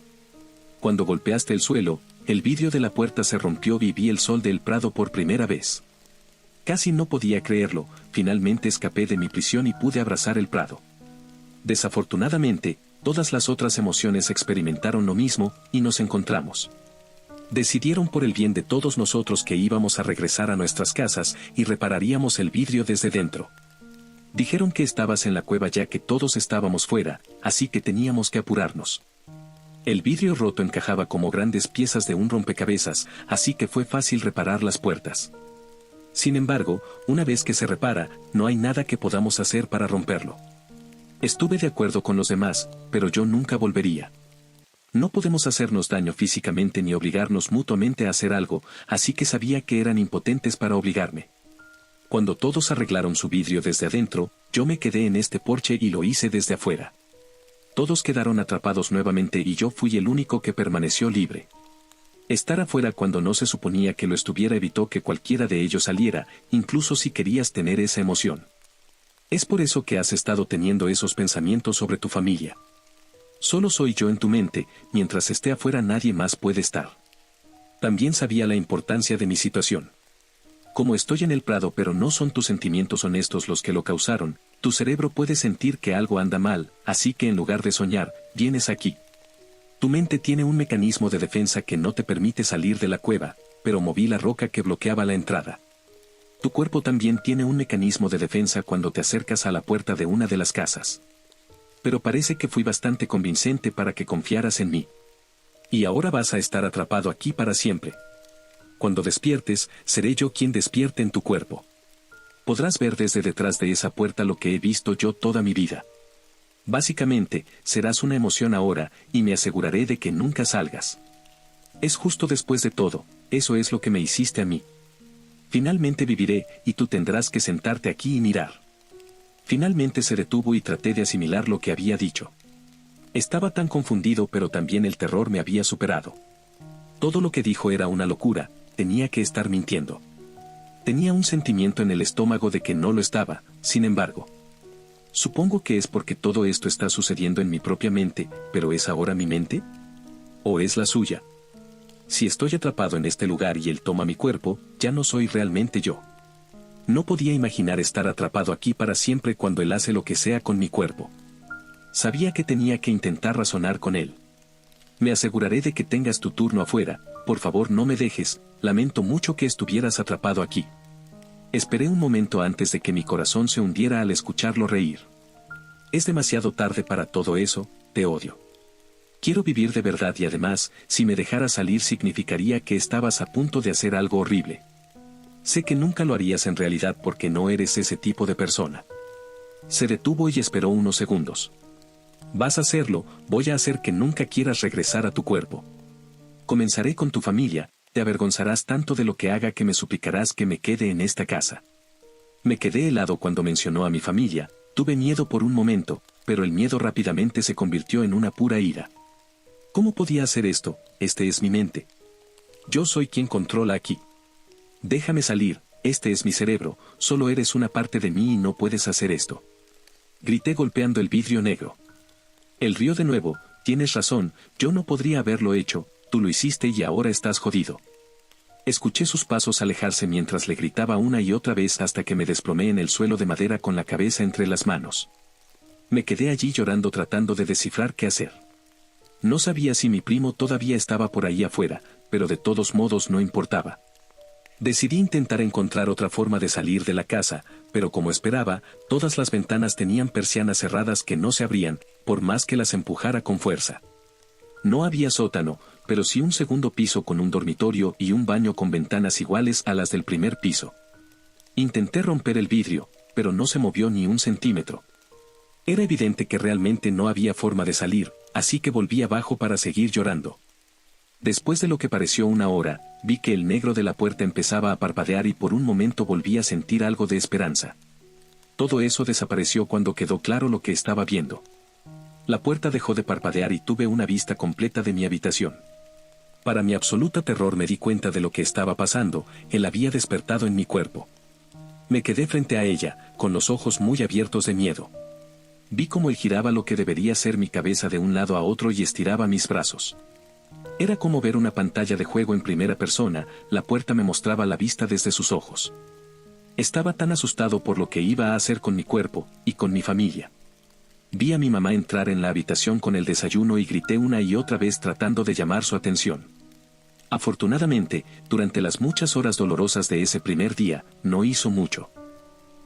Cuando golpeaste el suelo, el vidrio de la puerta se rompió y vi el sol del Prado por primera vez. Casi no podía creerlo, finalmente escapé de mi prisión y pude abrazar el Prado. Desafortunadamente, todas las otras emociones experimentaron lo mismo, y nos encontramos. Decidieron por el bien de todos nosotros que íbamos a regresar a nuestras casas, y repararíamos el vidrio desde dentro. Dijeron que estabas en la cueva ya que todos estábamos fuera, así que teníamos que apurarnos. El vidrio roto encajaba como grandes piezas de un rompecabezas, así que fue fácil reparar las puertas. Sin embargo, una vez que se repara, no hay nada que podamos hacer para romperlo. Estuve de acuerdo con los demás, pero yo nunca volvería. No podemos hacernos daño físicamente ni obligarnos mutuamente a hacer algo, así que sabía que eran impotentes para obligarme. Cuando todos arreglaron su vidrio desde adentro, yo me quedé en este porche y lo hice desde afuera. Todos quedaron atrapados nuevamente y yo fui el único que permaneció libre. Estar afuera cuando no se suponía que lo estuviera evitó que cualquiera de ellos saliera, incluso si querías tener esa emoción. Es por eso que has estado teniendo esos pensamientos sobre tu familia. Solo soy yo en tu mente, mientras esté afuera nadie más puede estar. También sabía la importancia de mi situación. Como estoy en el Prado pero no son tus sentimientos honestos los que lo causaron, tu cerebro puede sentir que algo anda mal, así que en lugar de soñar, vienes aquí. Tu mente tiene un mecanismo de defensa que no te permite salir de la cueva, pero moví la roca que bloqueaba la entrada. Tu cuerpo también tiene un mecanismo de defensa cuando te acercas a la puerta de una de las casas. Pero parece que fui bastante convincente para que confiaras en mí. Y ahora vas a estar atrapado aquí para siempre. Cuando despiertes, seré yo quien despierte en tu cuerpo. Podrás ver desde detrás de esa puerta lo que he visto yo toda mi vida. Básicamente, serás una emoción ahora, y me aseguraré de que nunca salgas. Es justo después de todo, eso es lo que me hiciste a mí. Finalmente viviré, y tú tendrás que sentarte aquí y mirar. Finalmente se detuvo y traté de asimilar lo que había dicho. Estaba tan confundido, pero también el terror me había superado. Todo lo que dijo era una locura, tenía que estar mintiendo. Tenía un sentimiento en el estómago de que no lo estaba, sin embargo. Supongo que es porque todo esto está sucediendo en mi propia mente, pero ¿es ahora mi mente? ¿O es la suya? Si estoy atrapado en este lugar y él toma mi cuerpo, ya no soy realmente yo. No podía imaginar estar atrapado aquí para siempre cuando él hace lo que sea con mi cuerpo. Sabía que tenía que intentar razonar con él. Me aseguraré de que tengas tu turno afuera, por favor no me dejes, lamento mucho que estuvieras atrapado aquí. Esperé un momento antes de que mi corazón se hundiera al escucharlo reír. Es demasiado tarde para todo eso, te odio. Quiero vivir de verdad y además, si me dejaras salir significaría que estabas a punto de hacer algo horrible. Sé que nunca lo harías en realidad porque no eres ese tipo de persona. Se detuvo y esperó unos segundos. Vas a hacerlo, voy a hacer que nunca quieras regresar a tu cuerpo. Comenzaré con tu familia, te avergonzarás tanto de lo que haga que me suplicarás que me quede en esta casa. Me quedé helado cuando mencionó a mi familia, tuve miedo por un momento, pero el miedo rápidamente se convirtió en una pura ira. ¿Cómo podía hacer esto? Este es mi mente. Yo soy quien controla aquí. Déjame salir, este es mi cerebro, solo eres una parte de mí y no puedes hacer esto. Grité golpeando el vidrio negro. Él rió de nuevo, tienes razón, yo no podría haberlo hecho, tú lo hiciste y ahora estás jodido. Escuché sus pasos alejarse mientras le gritaba una y otra vez hasta que me desplomé en el suelo de madera con la cabeza entre las manos. Me quedé allí llorando tratando de descifrar qué hacer. No sabía si mi primo todavía estaba por ahí afuera, pero de todos modos no importaba. Decidí intentar encontrar otra forma de salir de la casa, pero como esperaba, todas las ventanas tenían persianas cerradas que no se abrían, por más que las empujara con fuerza. No había sótano, pero sí un segundo piso con un dormitorio y un baño con ventanas iguales a las del primer piso. Intenté romper el vidrio, pero no se movió ni un centímetro. Era evidente que realmente no había forma de salir, así que volví abajo para seguir llorando. Después de lo que pareció una hora, vi que el negro de la puerta empezaba a parpadear y por un momento volví a sentir algo de esperanza. Todo eso desapareció cuando quedó claro lo que estaba viendo. La puerta dejó de parpadear y tuve una vista completa de mi habitación. Para mi absoluta terror me di cuenta de lo que estaba pasando, él había despertado en mi cuerpo. Me quedé frente a ella, con los ojos muy abiertos de miedo. Vi cómo él giraba lo que debería ser mi cabeza de un lado a otro y estiraba mis brazos. Era como ver una pantalla de juego en primera persona, la puerta me mostraba la vista desde sus ojos. Estaba tan asustado por lo que iba a hacer con mi cuerpo, y con mi familia. Vi a mi mamá entrar en la habitación con el desayuno y grité una y otra vez tratando de llamar su atención. Afortunadamente, durante las muchas horas dolorosas de ese primer día, no hizo mucho.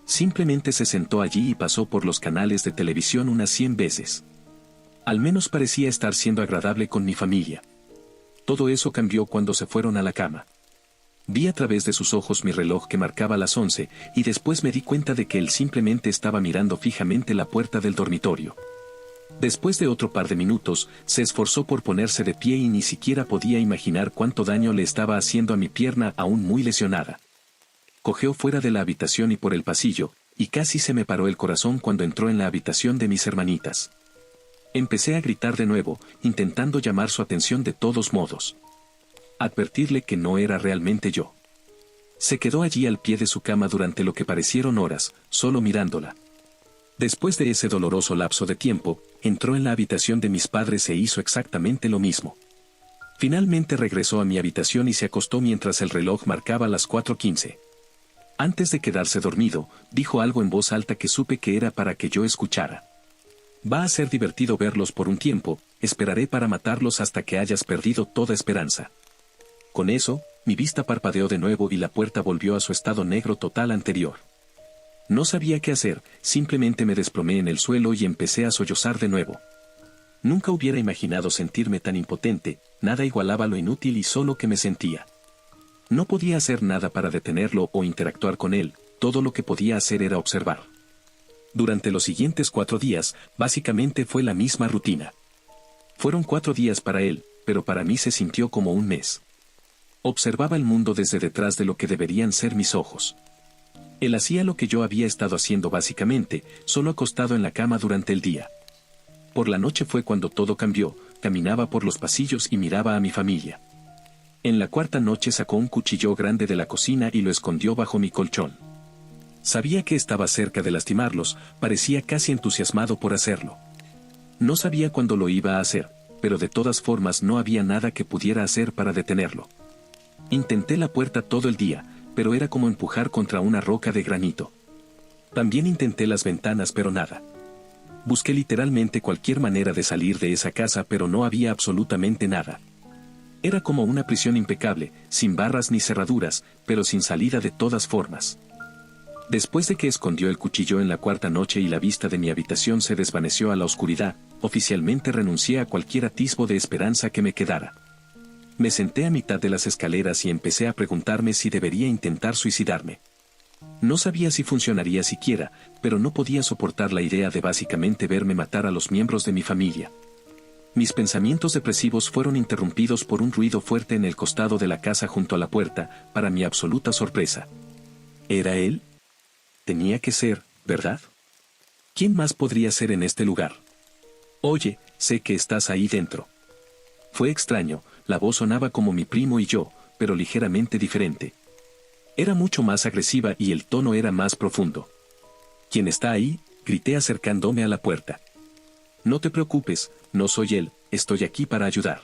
Simplemente se sentó allí y pasó por los canales de televisión unas 100 veces. Al menos parecía estar siendo agradable con mi familia. Todo eso cambió cuando se fueron a la cama. Vi a través de sus ojos mi reloj que marcaba las 11, y después me di cuenta de que él simplemente estaba mirando fijamente la puerta del dormitorio. Después de otro par de minutos, se esforzó por ponerse de pie y ni siquiera podía imaginar cuánto daño le estaba haciendo a mi pierna aún muy lesionada. Cojeó fuera de la habitación y por el pasillo, y casi se me paró el corazón cuando entró en la habitación de mis hermanitas. Empecé a gritar de nuevo, intentando llamar su atención de todos modos. Advertirle que no era realmente yo. Se quedó allí al pie de su cama durante lo que parecieron horas, solo mirándola. Después de ese doloroso lapso de tiempo, entró en la habitación de mis padres e hizo exactamente lo mismo. Finalmente regresó a mi habitación y se acostó mientras el reloj marcaba las 4:15. Antes de quedarse dormido, dijo algo en voz alta que supe que era para que yo escuchara. Va a ser divertido verlos por un tiempo, esperaré para matarlos hasta que hayas perdido toda esperanza. Con eso, mi vista parpadeó de nuevo y la puerta volvió a su estado negro total anterior. No sabía qué hacer, simplemente me desplomé en el suelo y empecé a sollozar de nuevo. Nunca hubiera imaginado sentirme tan impotente, nada igualaba lo inútil y solo que me sentía. No podía hacer nada para detenerlo o interactuar con él, todo lo que podía hacer era observar. Durante los siguientes 4 días, básicamente fue la misma rutina. Fueron 4 días para él, pero para mí se sintió como un mes. Observaba el mundo desde detrás de lo que deberían ser mis ojos. Él hacía lo que yo había estado haciendo básicamente, solo acostado en la cama durante el día. Por la noche fue cuando todo cambió, caminaba por los pasillos y miraba a mi familia. En la 4ª noche sacó un cuchillo grande de la cocina y lo escondió bajo mi colchón. Sabía que estaba cerca de lastimarlos, parecía casi entusiasmado por hacerlo. No sabía cuándo lo iba a hacer, pero de todas formas no había nada que pudiera hacer para detenerlo. Intenté la puerta todo el día, pero era como empujar contra una roca de granito. También intenté las ventanas, pero nada. Busqué literalmente cualquier manera de salir de esa casa, pero no había absolutamente nada. Era como una prisión impecable, sin barras ni cerraduras, pero sin salida de todas formas. Después de que escondió el cuchillo en la 4ª noche y la vista de mi habitación se desvaneció a la oscuridad, oficialmente renuncié a cualquier atisbo de esperanza que me quedara. Me senté a mitad de las escaleras y empecé a preguntarme si debería intentar suicidarme. No sabía si funcionaría siquiera, pero no podía soportar la idea de básicamente verme matar a los miembros de mi familia. Mis pensamientos depresivos fueron interrumpidos por un ruido fuerte en el costado de la casa junto a la puerta, para mi absoluta sorpresa. ¿Era él? Tenía que ser, ¿verdad? ¿Quién más podría ser en este lugar? Oye, sé que estás ahí dentro. Fue extraño, la voz sonaba como mi primo y yo, pero ligeramente diferente. Era mucho más agresiva y el tono era más profundo. ¿Quién está ahí?, grité acercándome a la puerta. No te preocupes, no soy él, estoy aquí para ayudar.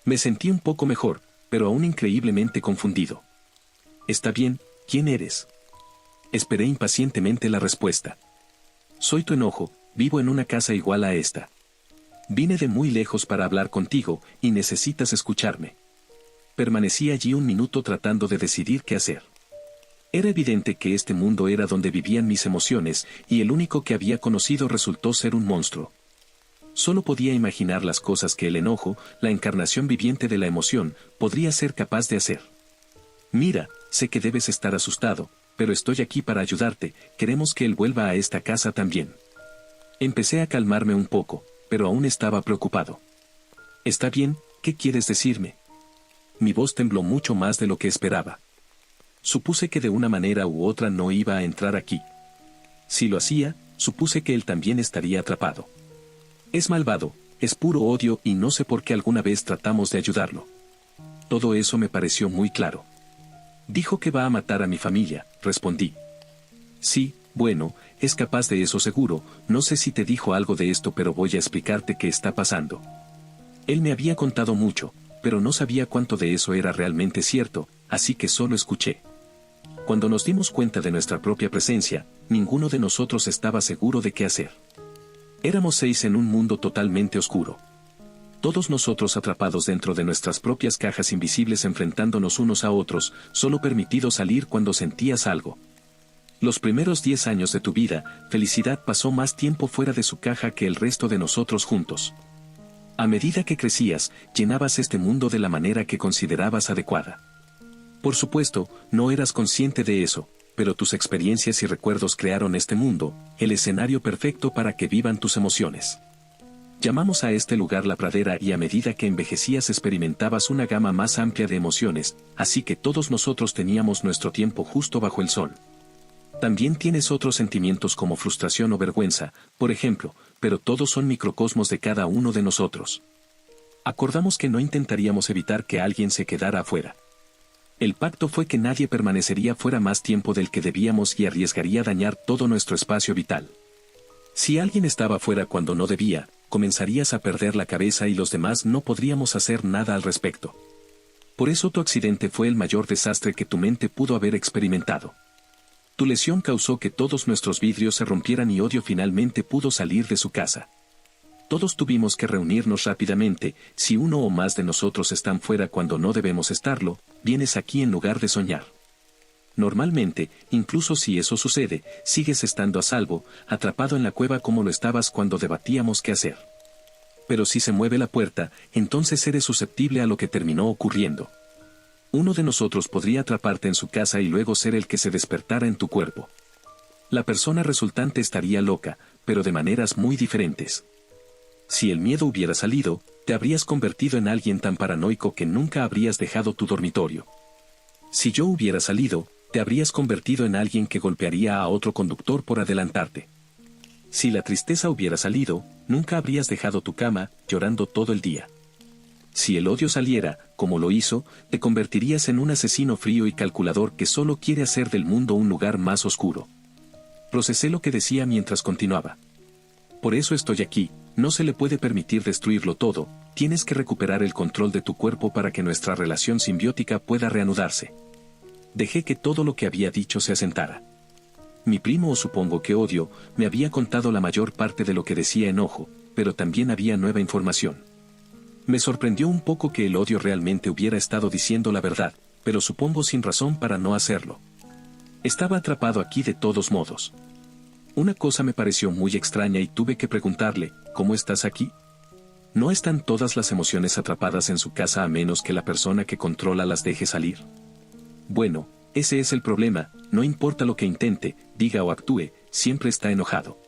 Me sentí un poco mejor, pero aún increíblemente confundido. Está bien, ¿quién eres? Esperé impacientemente la respuesta. Soy tu enojo, vivo en una casa igual a esta. Vine de muy lejos para hablar contigo, y necesitas escucharme. Permanecí allí un minuto tratando de decidir qué hacer. Era evidente que este mundo era donde vivían mis emociones, y el único que había conocido resultó ser un monstruo. Solo podía imaginar las cosas que el enojo, la encarnación viviente de la emoción, podría ser capaz de hacer. Mira, sé que debes estar asustado, pero estoy aquí para ayudarte, queremos que él vuelva a esta casa también. Empecé a calmarme un poco, pero aún estaba preocupado. Está bien, ¿qué quieres decirme? Mi voz tembló mucho más de lo que esperaba. Supuse que de una manera u otra no iba a entrar aquí. Si lo hacía, supuse que él también estaría atrapado. Es malvado, es puro odio y no sé por qué alguna vez tratamos de ayudarlo. Todo eso me pareció muy claro. Dijo que va a matar a mi familia, respondí. Sí, bueno, es capaz de eso seguro, no sé si te dijo algo de esto, pero voy a explicarte qué está pasando. Él me había contado mucho, pero no sabía cuánto de eso era realmente cierto, así que solo escuché. Cuando nos dimos cuenta de nuestra propia presencia, ninguno de nosotros estaba seguro de qué hacer. Éramos 6 en un mundo totalmente oscuro. Todos nosotros atrapados dentro de nuestras propias cajas invisibles enfrentándonos unos a otros, solo permitido salir cuando sentías algo. Los primeros 10 años de tu vida, Felicidad pasó más tiempo fuera de su caja que el resto de nosotros juntos. A medida que crecías, llenabas este mundo de la manera que considerabas adecuada. Por supuesto, no eras consciente de eso, pero tus experiencias y recuerdos crearon este mundo, el escenario perfecto para que vivan tus emociones. Llamamos a este lugar la pradera y a medida que envejecías experimentabas una gama más amplia de emociones, así que todos nosotros teníamos nuestro tiempo justo bajo el sol. También tienes otros sentimientos como frustración o vergüenza, por ejemplo, pero todos son microcosmos de cada uno de nosotros. Acordamos que no intentaríamos evitar que alguien se quedara afuera. El pacto fue que nadie permanecería fuera más tiempo del que debíamos y arriesgaría dañar todo nuestro espacio vital. Si alguien estaba fuera cuando no debía, comenzarías a perder la cabeza y los demás no podríamos hacer nada al respecto. Por eso tu accidente fue el mayor desastre que tu mente pudo haber experimentado. Tu lesión causó que todos nuestros vidrios se rompieran y Odio finalmente pudo salir de su casa. Todos tuvimos que reunirnos rápidamente, si uno o más de nosotros están fuera cuando no debemos estarlo, vienes aquí en lugar de soñar. Normalmente, incluso si eso sucede, sigues estando a salvo, atrapado en la cueva como lo estabas cuando debatíamos qué hacer. Pero si se mueve la puerta, entonces eres susceptible a lo que terminó ocurriendo. Uno de nosotros podría atraparte en su casa y luego ser el que se despertara en tu cuerpo. La persona resultante estaría loca, pero de maneras muy diferentes. Si el miedo hubiera salido, te habrías convertido en alguien tan paranoico que nunca habrías dejado tu dormitorio. Si yo hubiera salido, te habrías convertido en alguien que golpearía a otro conductor por adelantarte. Si la tristeza hubiera salido, nunca habrías dejado tu cama, llorando todo el día. Si el odio saliera, como lo hizo, te convertirías en un asesino frío y calculador que solo quiere hacer del mundo un lugar más oscuro. Procesé lo que decía mientras continuaba. Por eso estoy aquí, no se le puede permitir destruirlo todo, tienes que recuperar el control de tu cuerpo para que nuestra relación simbiótica pueda reanudarse. Dejé que todo lo que había dicho se asentara. Mi primo, o supongo que Odio, me había contado la mayor parte de lo que decía Enojo, pero también había nueva información. Me sorprendió un poco que el Odio realmente hubiera estado diciendo la verdad, pero supongo sin razón para no hacerlo. Estaba atrapado aquí de todos modos. Una cosa me pareció muy extraña y tuve que preguntarle, ¿cómo estás aquí? ¿No están todas las emociones atrapadas en su casa a menos que la persona que controla las deje salir? Bueno, ese es el problema, no importa lo que intente, diga o actúe, siempre está enojado.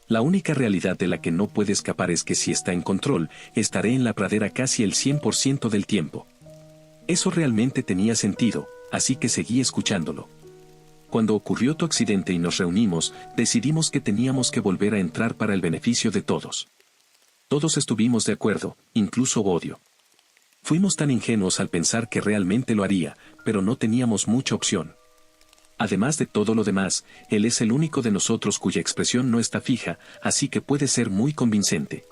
La única realidad de la que no puede escapar es que si está en control, estaré en la pradera casi el 100% del tiempo. Eso realmente tenía sentido, así que seguí escuchándolo. Cuando ocurrió tu accidente y nos reunimos, decidimos que teníamos que volver a entrar para el beneficio de todos. Todos estuvimos de acuerdo, incluso Odio. Fuimos tan ingenuos al pensar que realmente lo haría, pero no teníamos mucha opción. Además de todo lo demás, él es el único de nosotros cuya expresión no está fija, así que puede ser muy convincente.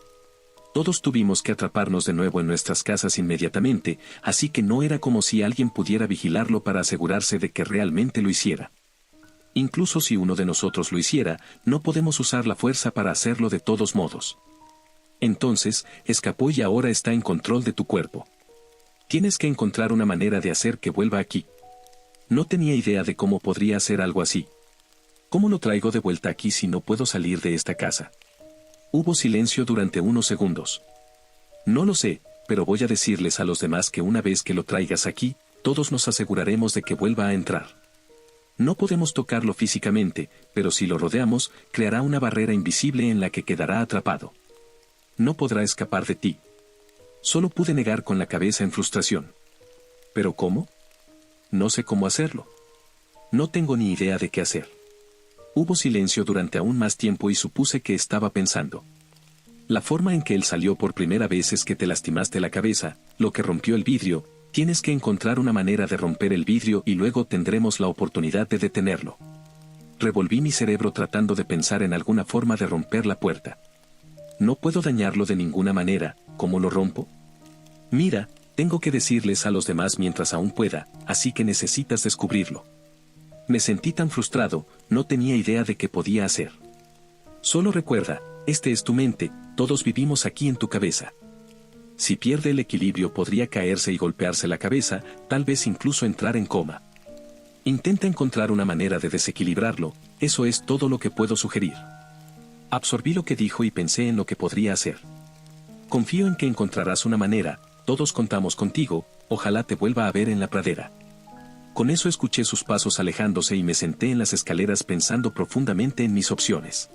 Todos tuvimos que atraparnos de nuevo en nuestras casas inmediatamente, así que no era como si alguien pudiera vigilarlo para asegurarse de que realmente lo hiciera. Incluso si uno de nosotros lo hiciera, no podemos usar la fuerza para hacerlo de todos modos. Entonces, escapó y ahora está en control de tu cuerpo. Tienes que encontrar una manera de hacer que vuelva aquí. No tenía idea de cómo podría hacer algo así. ¿Cómo lo traigo de vuelta aquí si no puedo salir de esta casa? Hubo silencio durante unos segundos. No lo sé, pero voy a decirles a los demás que una vez que lo traigas aquí, todos nos aseguraremos de que vuelva a entrar. No podemos tocarlo físicamente, pero si lo rodeamos, creará una barrera invisible en la que quedará atrapado. No podrá escapar de ti. Solo pude negar con la cabeza en frustración. ¿Pero cómo? No sé cómo hacerlo. No tengo ni idea de qué hacer. Hubo silencio durante aún más tiempo y supuse que estaba pensando. La forma en que él salió por primera vez es que te lastimaste la cabeza, lo que rompió el vidrio. Tienes que encontrar una manera de romper el vidrio y luego tendremos la oportunidad de detenerlo. Revolví mi cerebro tratando de pensar en alguna forma de romper la puerta. No puedo dañarlo de ninguna manera, ¿cómo lo rompo? Mira, tengo que decirles a los demás mientras aún pueda, así que necesitas descubrirlo. Me sentí tan frustrado, no tenía idea de qué podía hacer. Solo recuerda, este es tu mente, todos vivimos aquí en tu cabeza. Si pierde el equilibrio podría caerse y golpearse la cabeza, tal vez incluso entrar en coma. Intenta encontrar una manera de desequilibrarlo, eso es todo lo que puedo sugerir. Absorbí lo que dijo y pensé en lo que podría hacer. Confío en que encontrarás una manera, todos contamos contigo, ojalá te vuelva a ver en la pradera. Con eso escuché sus pasos alejándose y me senté en las escaleras pensando profundamente en mis opciones.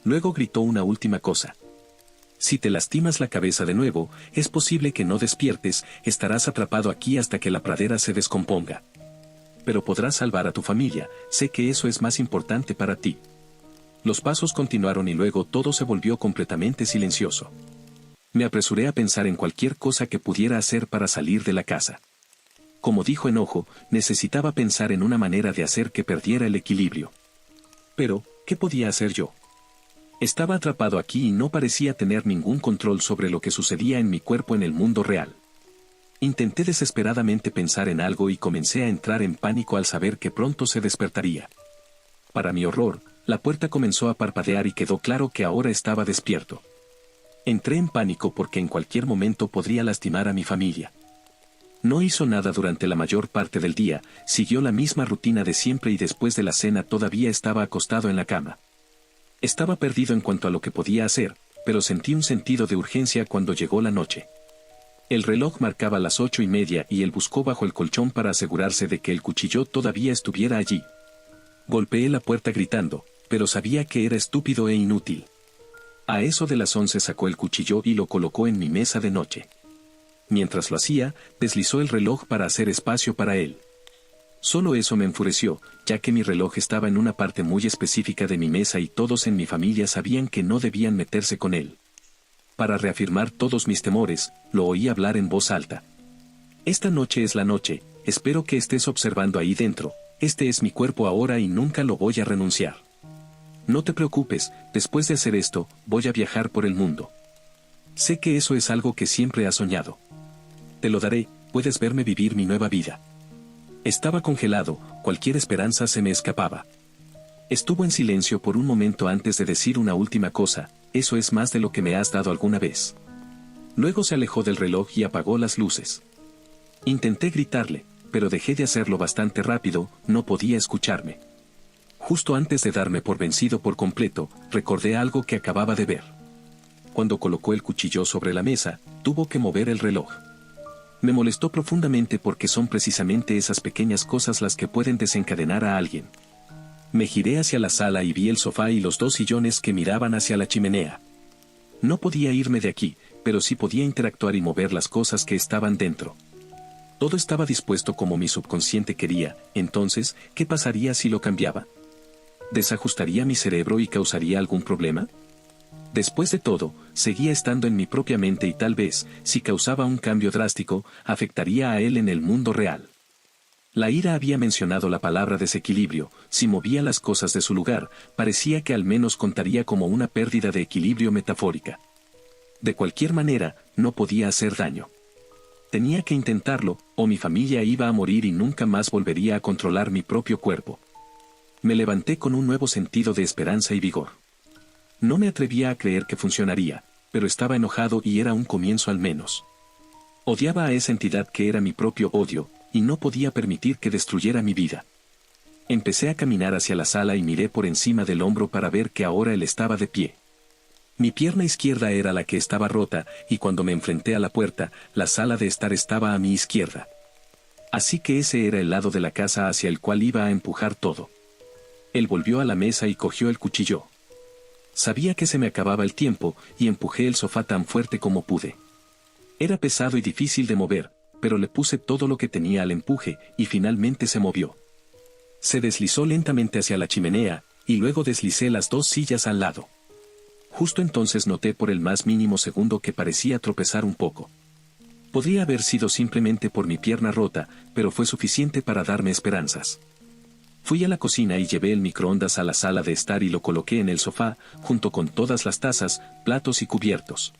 Luego gritó una última cosa. Si te lastimas la cabeza de nuevo, es posible que no despiertes, estarás atrapado aquí hasta que la pradera se descomponga. Pero podrás salvar a tu familia, sé que eso es más importante para ti. Los pasos continuaron y luego todo se volvió completamente silencioso. Me apresuré a pensar en cualquier cosa que pudiera hacer para salir de la casa. Como dijo Enojo, necesitaba pensar en una manera de hacer que perdiera el equilibrio. Pero, ¿qué podía hacer yo? Estaba atrapado aquí y no parecía tener ningún control sobre lo que sucedía en mi cuerpo en el mundo real. Intenté desesperadamente pensar en algo y comencé a entrar en pánico al saber que pronto se despertaría. Para mi horror, la puerta comenzó a parpadear y quedó claro que ahora estaba despierto. Entré en pánico porque en cualquier momento podría lastimar a mi familia. No hizo nada durante la mayor parte del día, siguió la misma rutina de siempre y después de la cena todavía estaba acostado en la cama. Estaba perdido en cuanto a lo que podía hacer, pero sentí un sentido de urgencia cuando llegó la noche. El reloj marcaba las 8:30 y él buscó bajo el colchón para asegurarse de que el cuchillo todavía estuviera allí. Golpeé la puerta gritando, pero sabía que era estúpido e inútil. A eso de las 11 sacó el cuchillo y lo colocó en mi mesa de noche. Mientras lo hacía, deslizó el reloj para hacer espacio para él. Solo eso me enfureció, ya que mi reloj estaba en una parte muy específica de mi mesa y todos en mi familia sabían que no debían meterse con él. Para reafirmar todos mis temores, lo oí hablar en voz alta. Esta noche es la noche, espero que estés observando ahí dentro, este es mi cuerpo ahora y nunca lo voy a renunciar. No te preocupes, después de hacer esto, voy a viajar por el mundo. Sé que eso es algo que siempre has soñado. Te lo daré, puedes verme vivir mi nueva vida. Estaba congelado, cualquier esperanza se me escapaba. Estuvo en silencio por un momento antes de decir una última cosa, eso es más de lo que me has dado alguna vez. Luego se alejó del reloj y apagó las luces. Intenté gritarle, pero dejé de hacerlo bastante rápido, no podía escucharme. Justo antes de darme por vencido por completo, recordé algo que acababa de ver. Cuando colocó el cuchillo sobre la mesa, tuvo que mover el reloj. Me molestó profundamente porque son precisamente esas pequeñas cosas las que pueden desencadenar a alguien. Me giré hacia la sala y vi el sofá y los 2 sillones que miraban hacia la chimenea. No podía irme de aquí, pero sí podía interactuar y mover las cosas que estaban dentro. Todo estaba dispuesto como mi subconsciente quería, entonces, ¿qué pasaría si lo cambiaba? ¿Desajustaría mi cerebro y causaría algún problema? Después de todo, seguía estando en mi propia mente y tal vez, si causaba un cambio drástico, afectaría a él en el mundo real. La ira había mencionado la palabra desequilibrio, si movía las cosas de su lugar, parecía que al menos contaría como una pérdida de equilibrio metafórica. De cualquier manera, no podía hacer daño. Tenía que intentarlo, o mi familia iba a morir y nunca más volvería a controlar mi propio cuerpo. Me levanté con un nuevo sentido de esperanza y vigor. No me atrevía a creer que funcionaría, pero estaba enojado y era un comienzo al menos. Odiaba a esa entidad que era mi propio odio, y no podía permitir que destruyera mi vida. Empecé a caminar hacia la sala y miré por encima del hombro para ver que ahora él estaba de pie. Mi pierna izquierda era la que estaba rota, y cuando me enfrenté a la puerta, la sala de estar estaba a mi izquierda. Así que ese era el lado de la casa hacia el cual iba a empujar todo. Él volvió a la mesa y cogió el cuchillo. Sabía que se me acababa el tiempo, y empujé el sofá tan fuerte como pude. Era pesado y difícil de mover, pero le puse todo lo que tenía al empuje, y finalmente se movió. Se deslizó lentamente hacia la chimenea, y luego deslicé las 2 sillas al lado. Justo entonces noté por el más mínimo segundo que parecía tropezar un poco. Podría haber sido simplemente por mi pierna rota, pero fue suficiente para darme esperanzas. Fui a la cocina y llevé el microondas a la sala de estar y lo coloqué en el sofá, junto con todas las tazas, platos y cubiertos.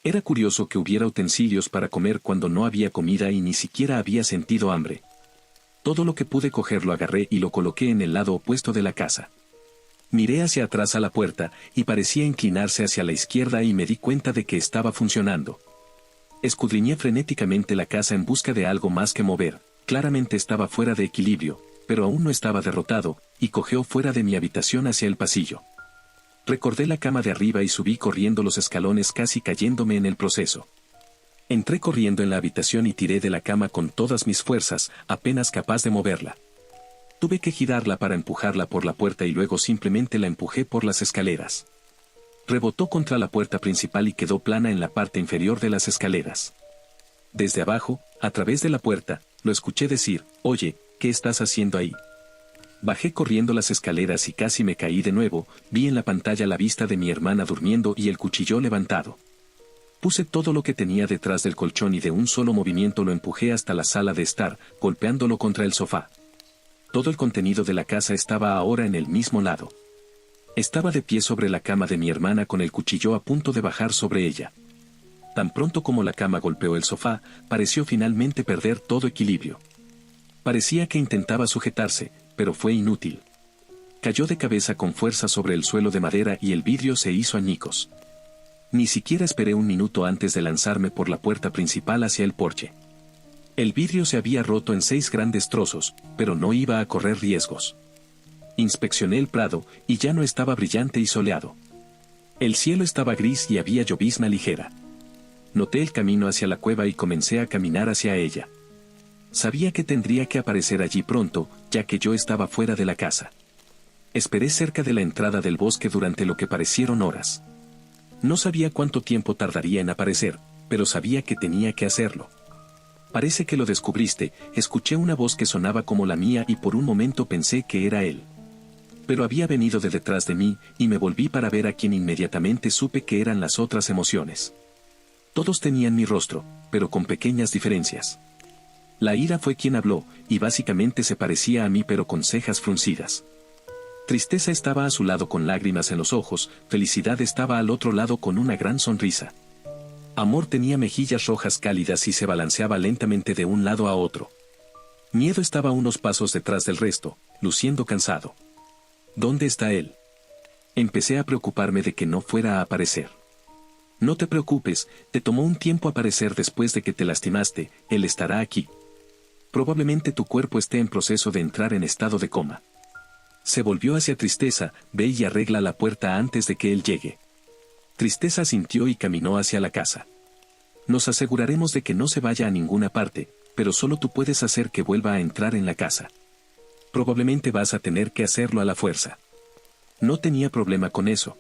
Era curioso que hubiera utensilios para comer cuando no había comida y ni siquiera había sentido hambre. Todo lo que pude coger lo agarré y lo coloqué en el lado opuesto de la casa. Miré hacia atrás a la puerta, y parecía inclinarse hacia la izquierda y me di cuenta de que estaba funcionando. Escudriñé frenéticamente la casa en busca de algo más que mover, claramente estaba fuera de equilibrio, pero aún no estaba derrotado, y cojeó fuera de mi habitación hacia el pasillo. Recordé la cama de arriba y subí corriendo los escalones casi cayéndome en el proceso. Entré corriendo en la habitación y tiré de la cama con todas mis fuerzas, apenas capaz de moverla. Tuve que girarla para empujarla por la puerta y luego simplemente la empujé por las escaleras. Rebotó contra la puerta principal y quedó plana en la parte inferior de las escaleras. Desde abajo, a través de la puerta, lo escuché decir, «Oye, ¿qué estás haciendo ahí?». Bajé corriendo las escaleras y casi me caí de nuevo, vi en la pantalla la vista de mi hermana durmiendo y el cuchillo levantado. Puse todo lo que tenía detrás del colchón y de un solo movimiento lo empujé hasta la sala de estar, golpeándolo contra el sofá. Todo el contenido de la casa estaba ahora en el mismo lado. Estaba de pie sobre la cama de mi hermana con el cuchillo a punto de bajar sobre ella. Tan pronto como la cama golpeó el sofá, pareció finalmente perder todo equilibrio. Parecía que intentaba sujetarse, pero fue inútil. Cayó de cabeza con fuerza sobre el suelo de madera y el vidrio se hizo añicos. Ni siquiera esperé un minuto antes de lanzarme por la puerta principal hacia el porche. El vidrio se había roto en 6 grandes trozos, pero no iba a correr riesgos. Inspeccioné el prado, y ya no estaba brillante y soleado. El cielo estaba gris y había llovizna ligera. Noté el camino hacia la cueva y comencé a caminar hacia ella. Sabía que tendría que aparecer allí pronto, ya que yo estaba fuera de la casa. Esperé cerca de la entrada del bosque durante lo que parecieron horas. No sabía cuánto tiempo tardaría en aparecer, pero sabía que tenía que hacerlo. Parece que lo descubriste, escuché una voz que sonaba como la mía y por un momento pensé que era él. Pero había venido de detrás de mí, y me volví para ver a quien inmediatamente supe que eran las otras emociones. Todos tenían mi rostro, pero con pequeñas diferencias. La ira fue quien habló, y básicamente se parecía a mí pero con cejas fruncidas. Tristeza estaba a su lado con lágrimas en los ojos, felicidad estaba al otro lado con una gran sonrisa. Amor tenía mejillas rojas cálidas y se balanceaba lentamente de un lado a otro. Miedo estaba unos pasos detrás del resto, luciendo cansado. ¿Dónde está él? Empecé a preocuparme de que no fuera a aparecer. No te preocupes, te tomó un tiempo aparecer después de que te lastimaste, él estará aquí. Probablemente tu cuerpo esté en proceso de entrar en estado de coma. Se volvió hacia Tristeza, ve y arregla la puerta antes de que él llegue. Tristeza asintió y caminó hacia la casa. Nos aseguraremos de que no se vaya a ninguna parte, pero solo tú puedes hacer que vuelva a entrar en la casa. Probablemente vas a tener que hacerlo a la fuerza. No tenía problema con eso.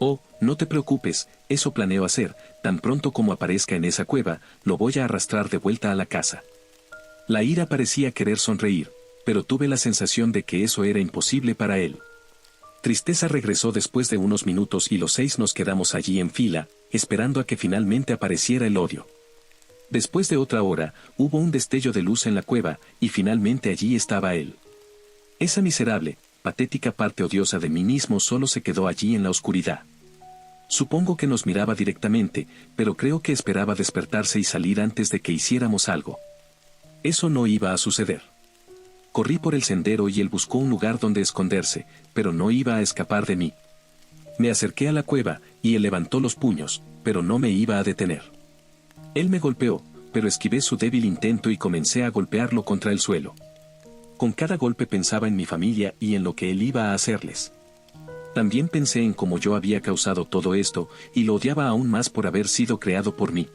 Oh, no te preocupes, eso planeo hacer, tan pronto como aparezca en esa cueva, lo voy a arrastrar de vuelta a la casa. La ira parecía querer sonreír, pero tuve la sensación de que eso era imposible para él. Tristeza regresó después de unos minutos y los 6 nos quedamos allí en fila, esperando a que finalmente apareciera el odio. Después de otra hora, hubo un destello de luz en la cueva, y finalmente allí estaba él. Esa miserable, patética parte odiosa de mí mismo solo se quedó allí en la oscuridad. Supongo que nos miraba directamente, pero creo que esperaba despertarse y salir antes de que hiciéramos algo. Eso no iba a suceder. Corrí por el sendero y él buscó un lugar donde esconderse, pero no iba a escapar de mí. Me acerqué a la cueva, y él levantó los puños, pero no me iba a detener. Él me golpeó, pero esquivé su débil intento y comencé a golpearlo contra el suelo. Con cada golpe pensaba en mi familia y en lo que él iba a hacerles. También pensé en cómo yo había causado todo esto, y lo odiaba aún más por haber sido creado por mí.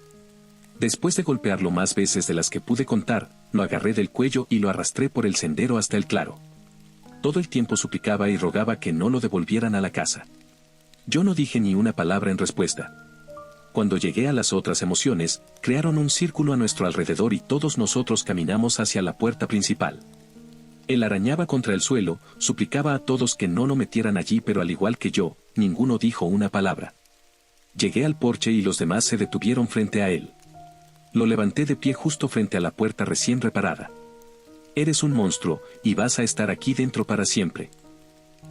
Después de golpearlo más veces de las que pude contar, lo agarré del cuello y lo arrastré por el sendero hasta el claro. Todo el tiempo suplicaba y rogaba que no lo devolvieran a la casa. Yo no dije ni una palabra en respuesta. Cuando llegué a las otras emociones, crearon un círculo a nuestro alrededor y todos nosotros caminamos hacia la puerta principal. Él arañaba contra el suelo, suplicaba a todos que no lo metieran allí, pero al igual que yo, ninguno dijo una palabra. Llegué al porche y los demás se detuvieron frente a él. Lo levanté de pie justo frente a la puerta recién reparada. Eres un monstruo, y vas a estar aquí dentro para siempre.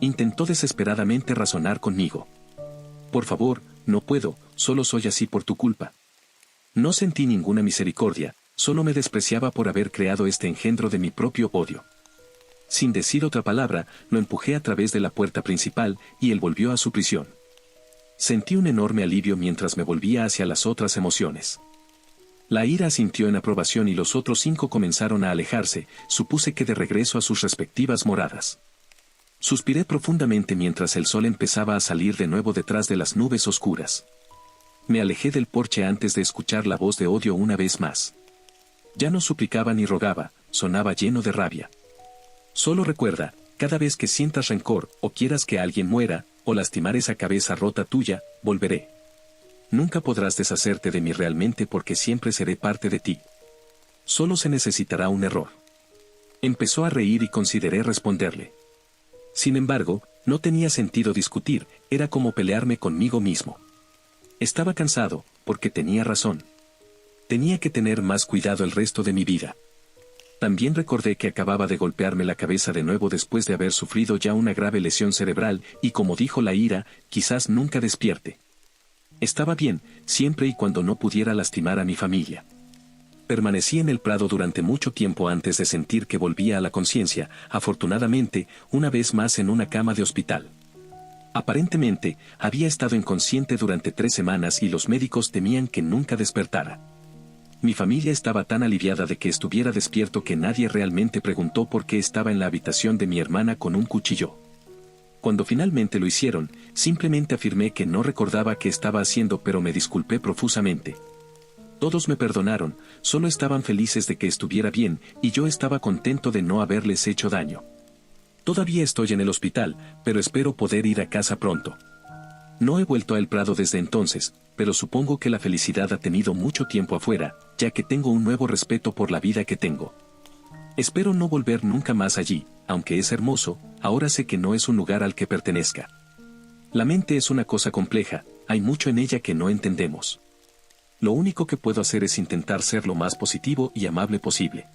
Intentó desesperadamente razonar conmigo. Por favor, no puedo, solo soy así por tu culpa. No sentí ninguna misericordia, solo me despreciaba por haber creado este engendro de mi propio odio. Sin decir otra palabra, lo empujé a través de la puerta principal, y él volvió a su prisión. Sentí un enorme alivio mientras me volvía hacia las otras emociones. La ira asintió en aprobación y los otros 5 comenzaron a alejarse, supuse que de regreso a sus respectivas moradas. Suspiré profundamente mientras el sol empezaba a salir de nuevo detrás de las nubes oscuras. Me alejé del porche antes de escuchar la voz de odio una vez más. Ya no suplicaba ni rogaba, sonaba lleno de rabia. Solo recuerda, cada vez que sientas rencor, o quieras que alguien muera, o lastimar esa cabeza rota tuya, volveré. Nunca podrás deshacerte de mí realmente porque siempre seré parte de ti. Solo se necesitará un error. Empezó a reír y consideré responderle. Sin embargo, no tenía sentido discutir, era como pelearme conmigo mismo. Estaba cansado, porque tenía razón. Tenía que tener más cuidado el resto de mi vida. También recordé que acababa de golpearme la cabeza de nuevo después de haber sufrido ya una grave lesión cerebral, y como dijo la ira, quizás nunca despierte. Estaba bien, siempre y cuando no pudiera lastimar a mi familia. Permanecí en el prado durante mucho tiempo antes de sentir que volvía a la conciencia, afortunadamente, una vez más en una cama de hospital. Aparentemente, había estado inconsciente durante 3 semanas y los médicos temían que nunca despertara. Mi familia estaba tan aliviada de que estuviera despierto que nadie realmente preguntó por qué estaba en la habitación de mi hermana con un cuchillo. Cuando finalmente lo hicieron, simplemente afirmé que no recordaba qué estaba haciendo, pero me disculpé profusamente. Todos me perdonaron, solo estaban felices de que estuviera bien, y yo estaba contento de no haberles hecho daño. Todavía estoy en el hospital, pero espero poder ir a casa pronto. No he vuelto a El Prado desde entonces, pero supongo que la felicidad ha tenido mucho tiempo afuera, ya que tengo un nuevo respeto por la vida que tengo. Espero no volver nunca más allí, aunque es hermoso, ahora sé que no es un lugar al que pertenezca. La mente es una cosa compleja, hay mucho en ella que no entendemos. Lo único que puedo hacer es intentar ser lo más positivo y amable posible.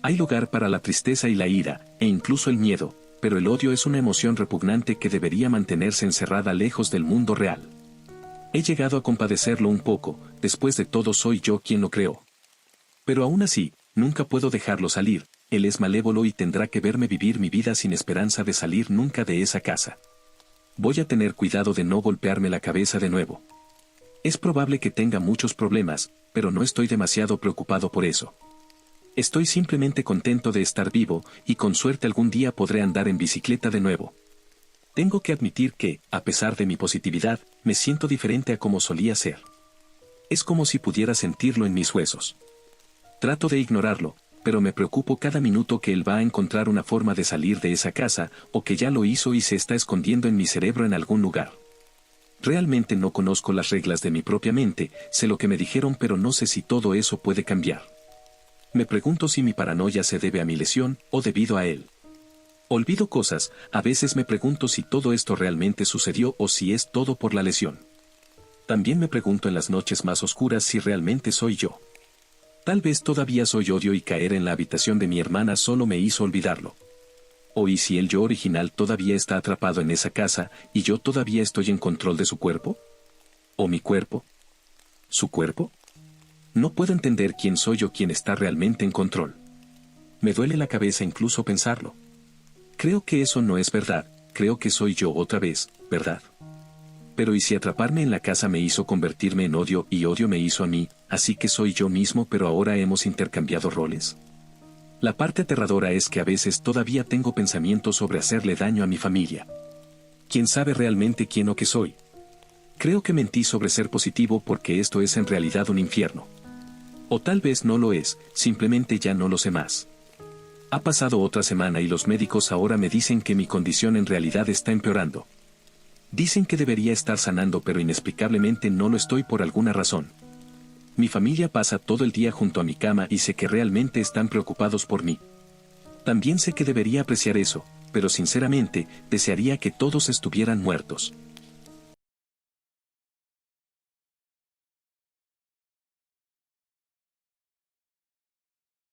Hay lugar para la tristeza y la ira, e incluso el miedo, pero el odio es una emoción repugnante que debería mantenerse encerrada lejos del mundo real. He llegado a compadecerlo un poco, después de todo soy yo quien lo creó. Pero aún así, nunca puedo dejarlo salir, él es malévolo y tendrá que verme vivir mi vida sin esperanza de salir nunca de esa casa. Voy a tener cuidado de no golpearme la cabeza de nuevo. Es probable que tenga muchos problemas, pero no estoy demasiado preocupado por eso. Estoy simplemente contento de estar vivo, y con suerte algún día podré andar en bicicleta de nuevo. Tengo que admitir que, a pesar de mi positividad, me siento diferente a como solía ser. Es como si pudiera sentirlo en mis huesos. Trato de ignorarlo, pero me preocupo cada minuto que él va a encontrar una forma de salir de esa casa, o que ya lo hizo y se está escondiendo en mi cerebro en algún lugar. Realmente no conozco las reglas de mi propia mente, sé lo que me dijeron, pero no sé si todo eso puede cambiar. Me pregunto si mi paranoia se debe a mi lesión, o debido a él. Olvido cosas, a veces me pregunto si todo esto realmente sucedió o si es todo por la lesión. También me pregunto en las noches más oscuras si realmente soy yo. Tal vez todavía soy odio y caer en la habitación de mi hermana solo me hizo olvidarlo. O ¿y si el yo original todavía está atrapado en esa casa, y yo todavía estoy en control de su cuerpo? ¿O mi cuerpo? ¿Su cuerpo? No puedo entender quién soy yo quien está realmente en control. Me duele la cabeza incluso pensarlo. Creo que eso no es verdad, creo que soy yo otra vez, ¿verdad? Pero ¿y si atraparme en la casa me hizo convertirme en odio y odio me hizo a mí, así que soy yo mismo pero ahora hemos intercambiado roles? La parte aterradora es que a veces todavía tengo pensamientos sobre hacerle daño a mi familia. ¿Quién sabe realmente quién o qué soy? Creo que mentí sobre ser positivo porque esto es en realidad un infierno. O tal vez no lo es, simplemente ya no lo sé más. Ha pasado otra semana y los médicos ahora me dicen que mi condición en realidad está empeorando. Dicen que debería estar sanando pero inexplicablemente no lo estoy por alguna razón. Mi familia pasa todo el día junto a mi cama y sé que realmente están preocupados por mí. También sé que debería apreciar eso, pero sinceramente, desearía que todos estuvieran muertos.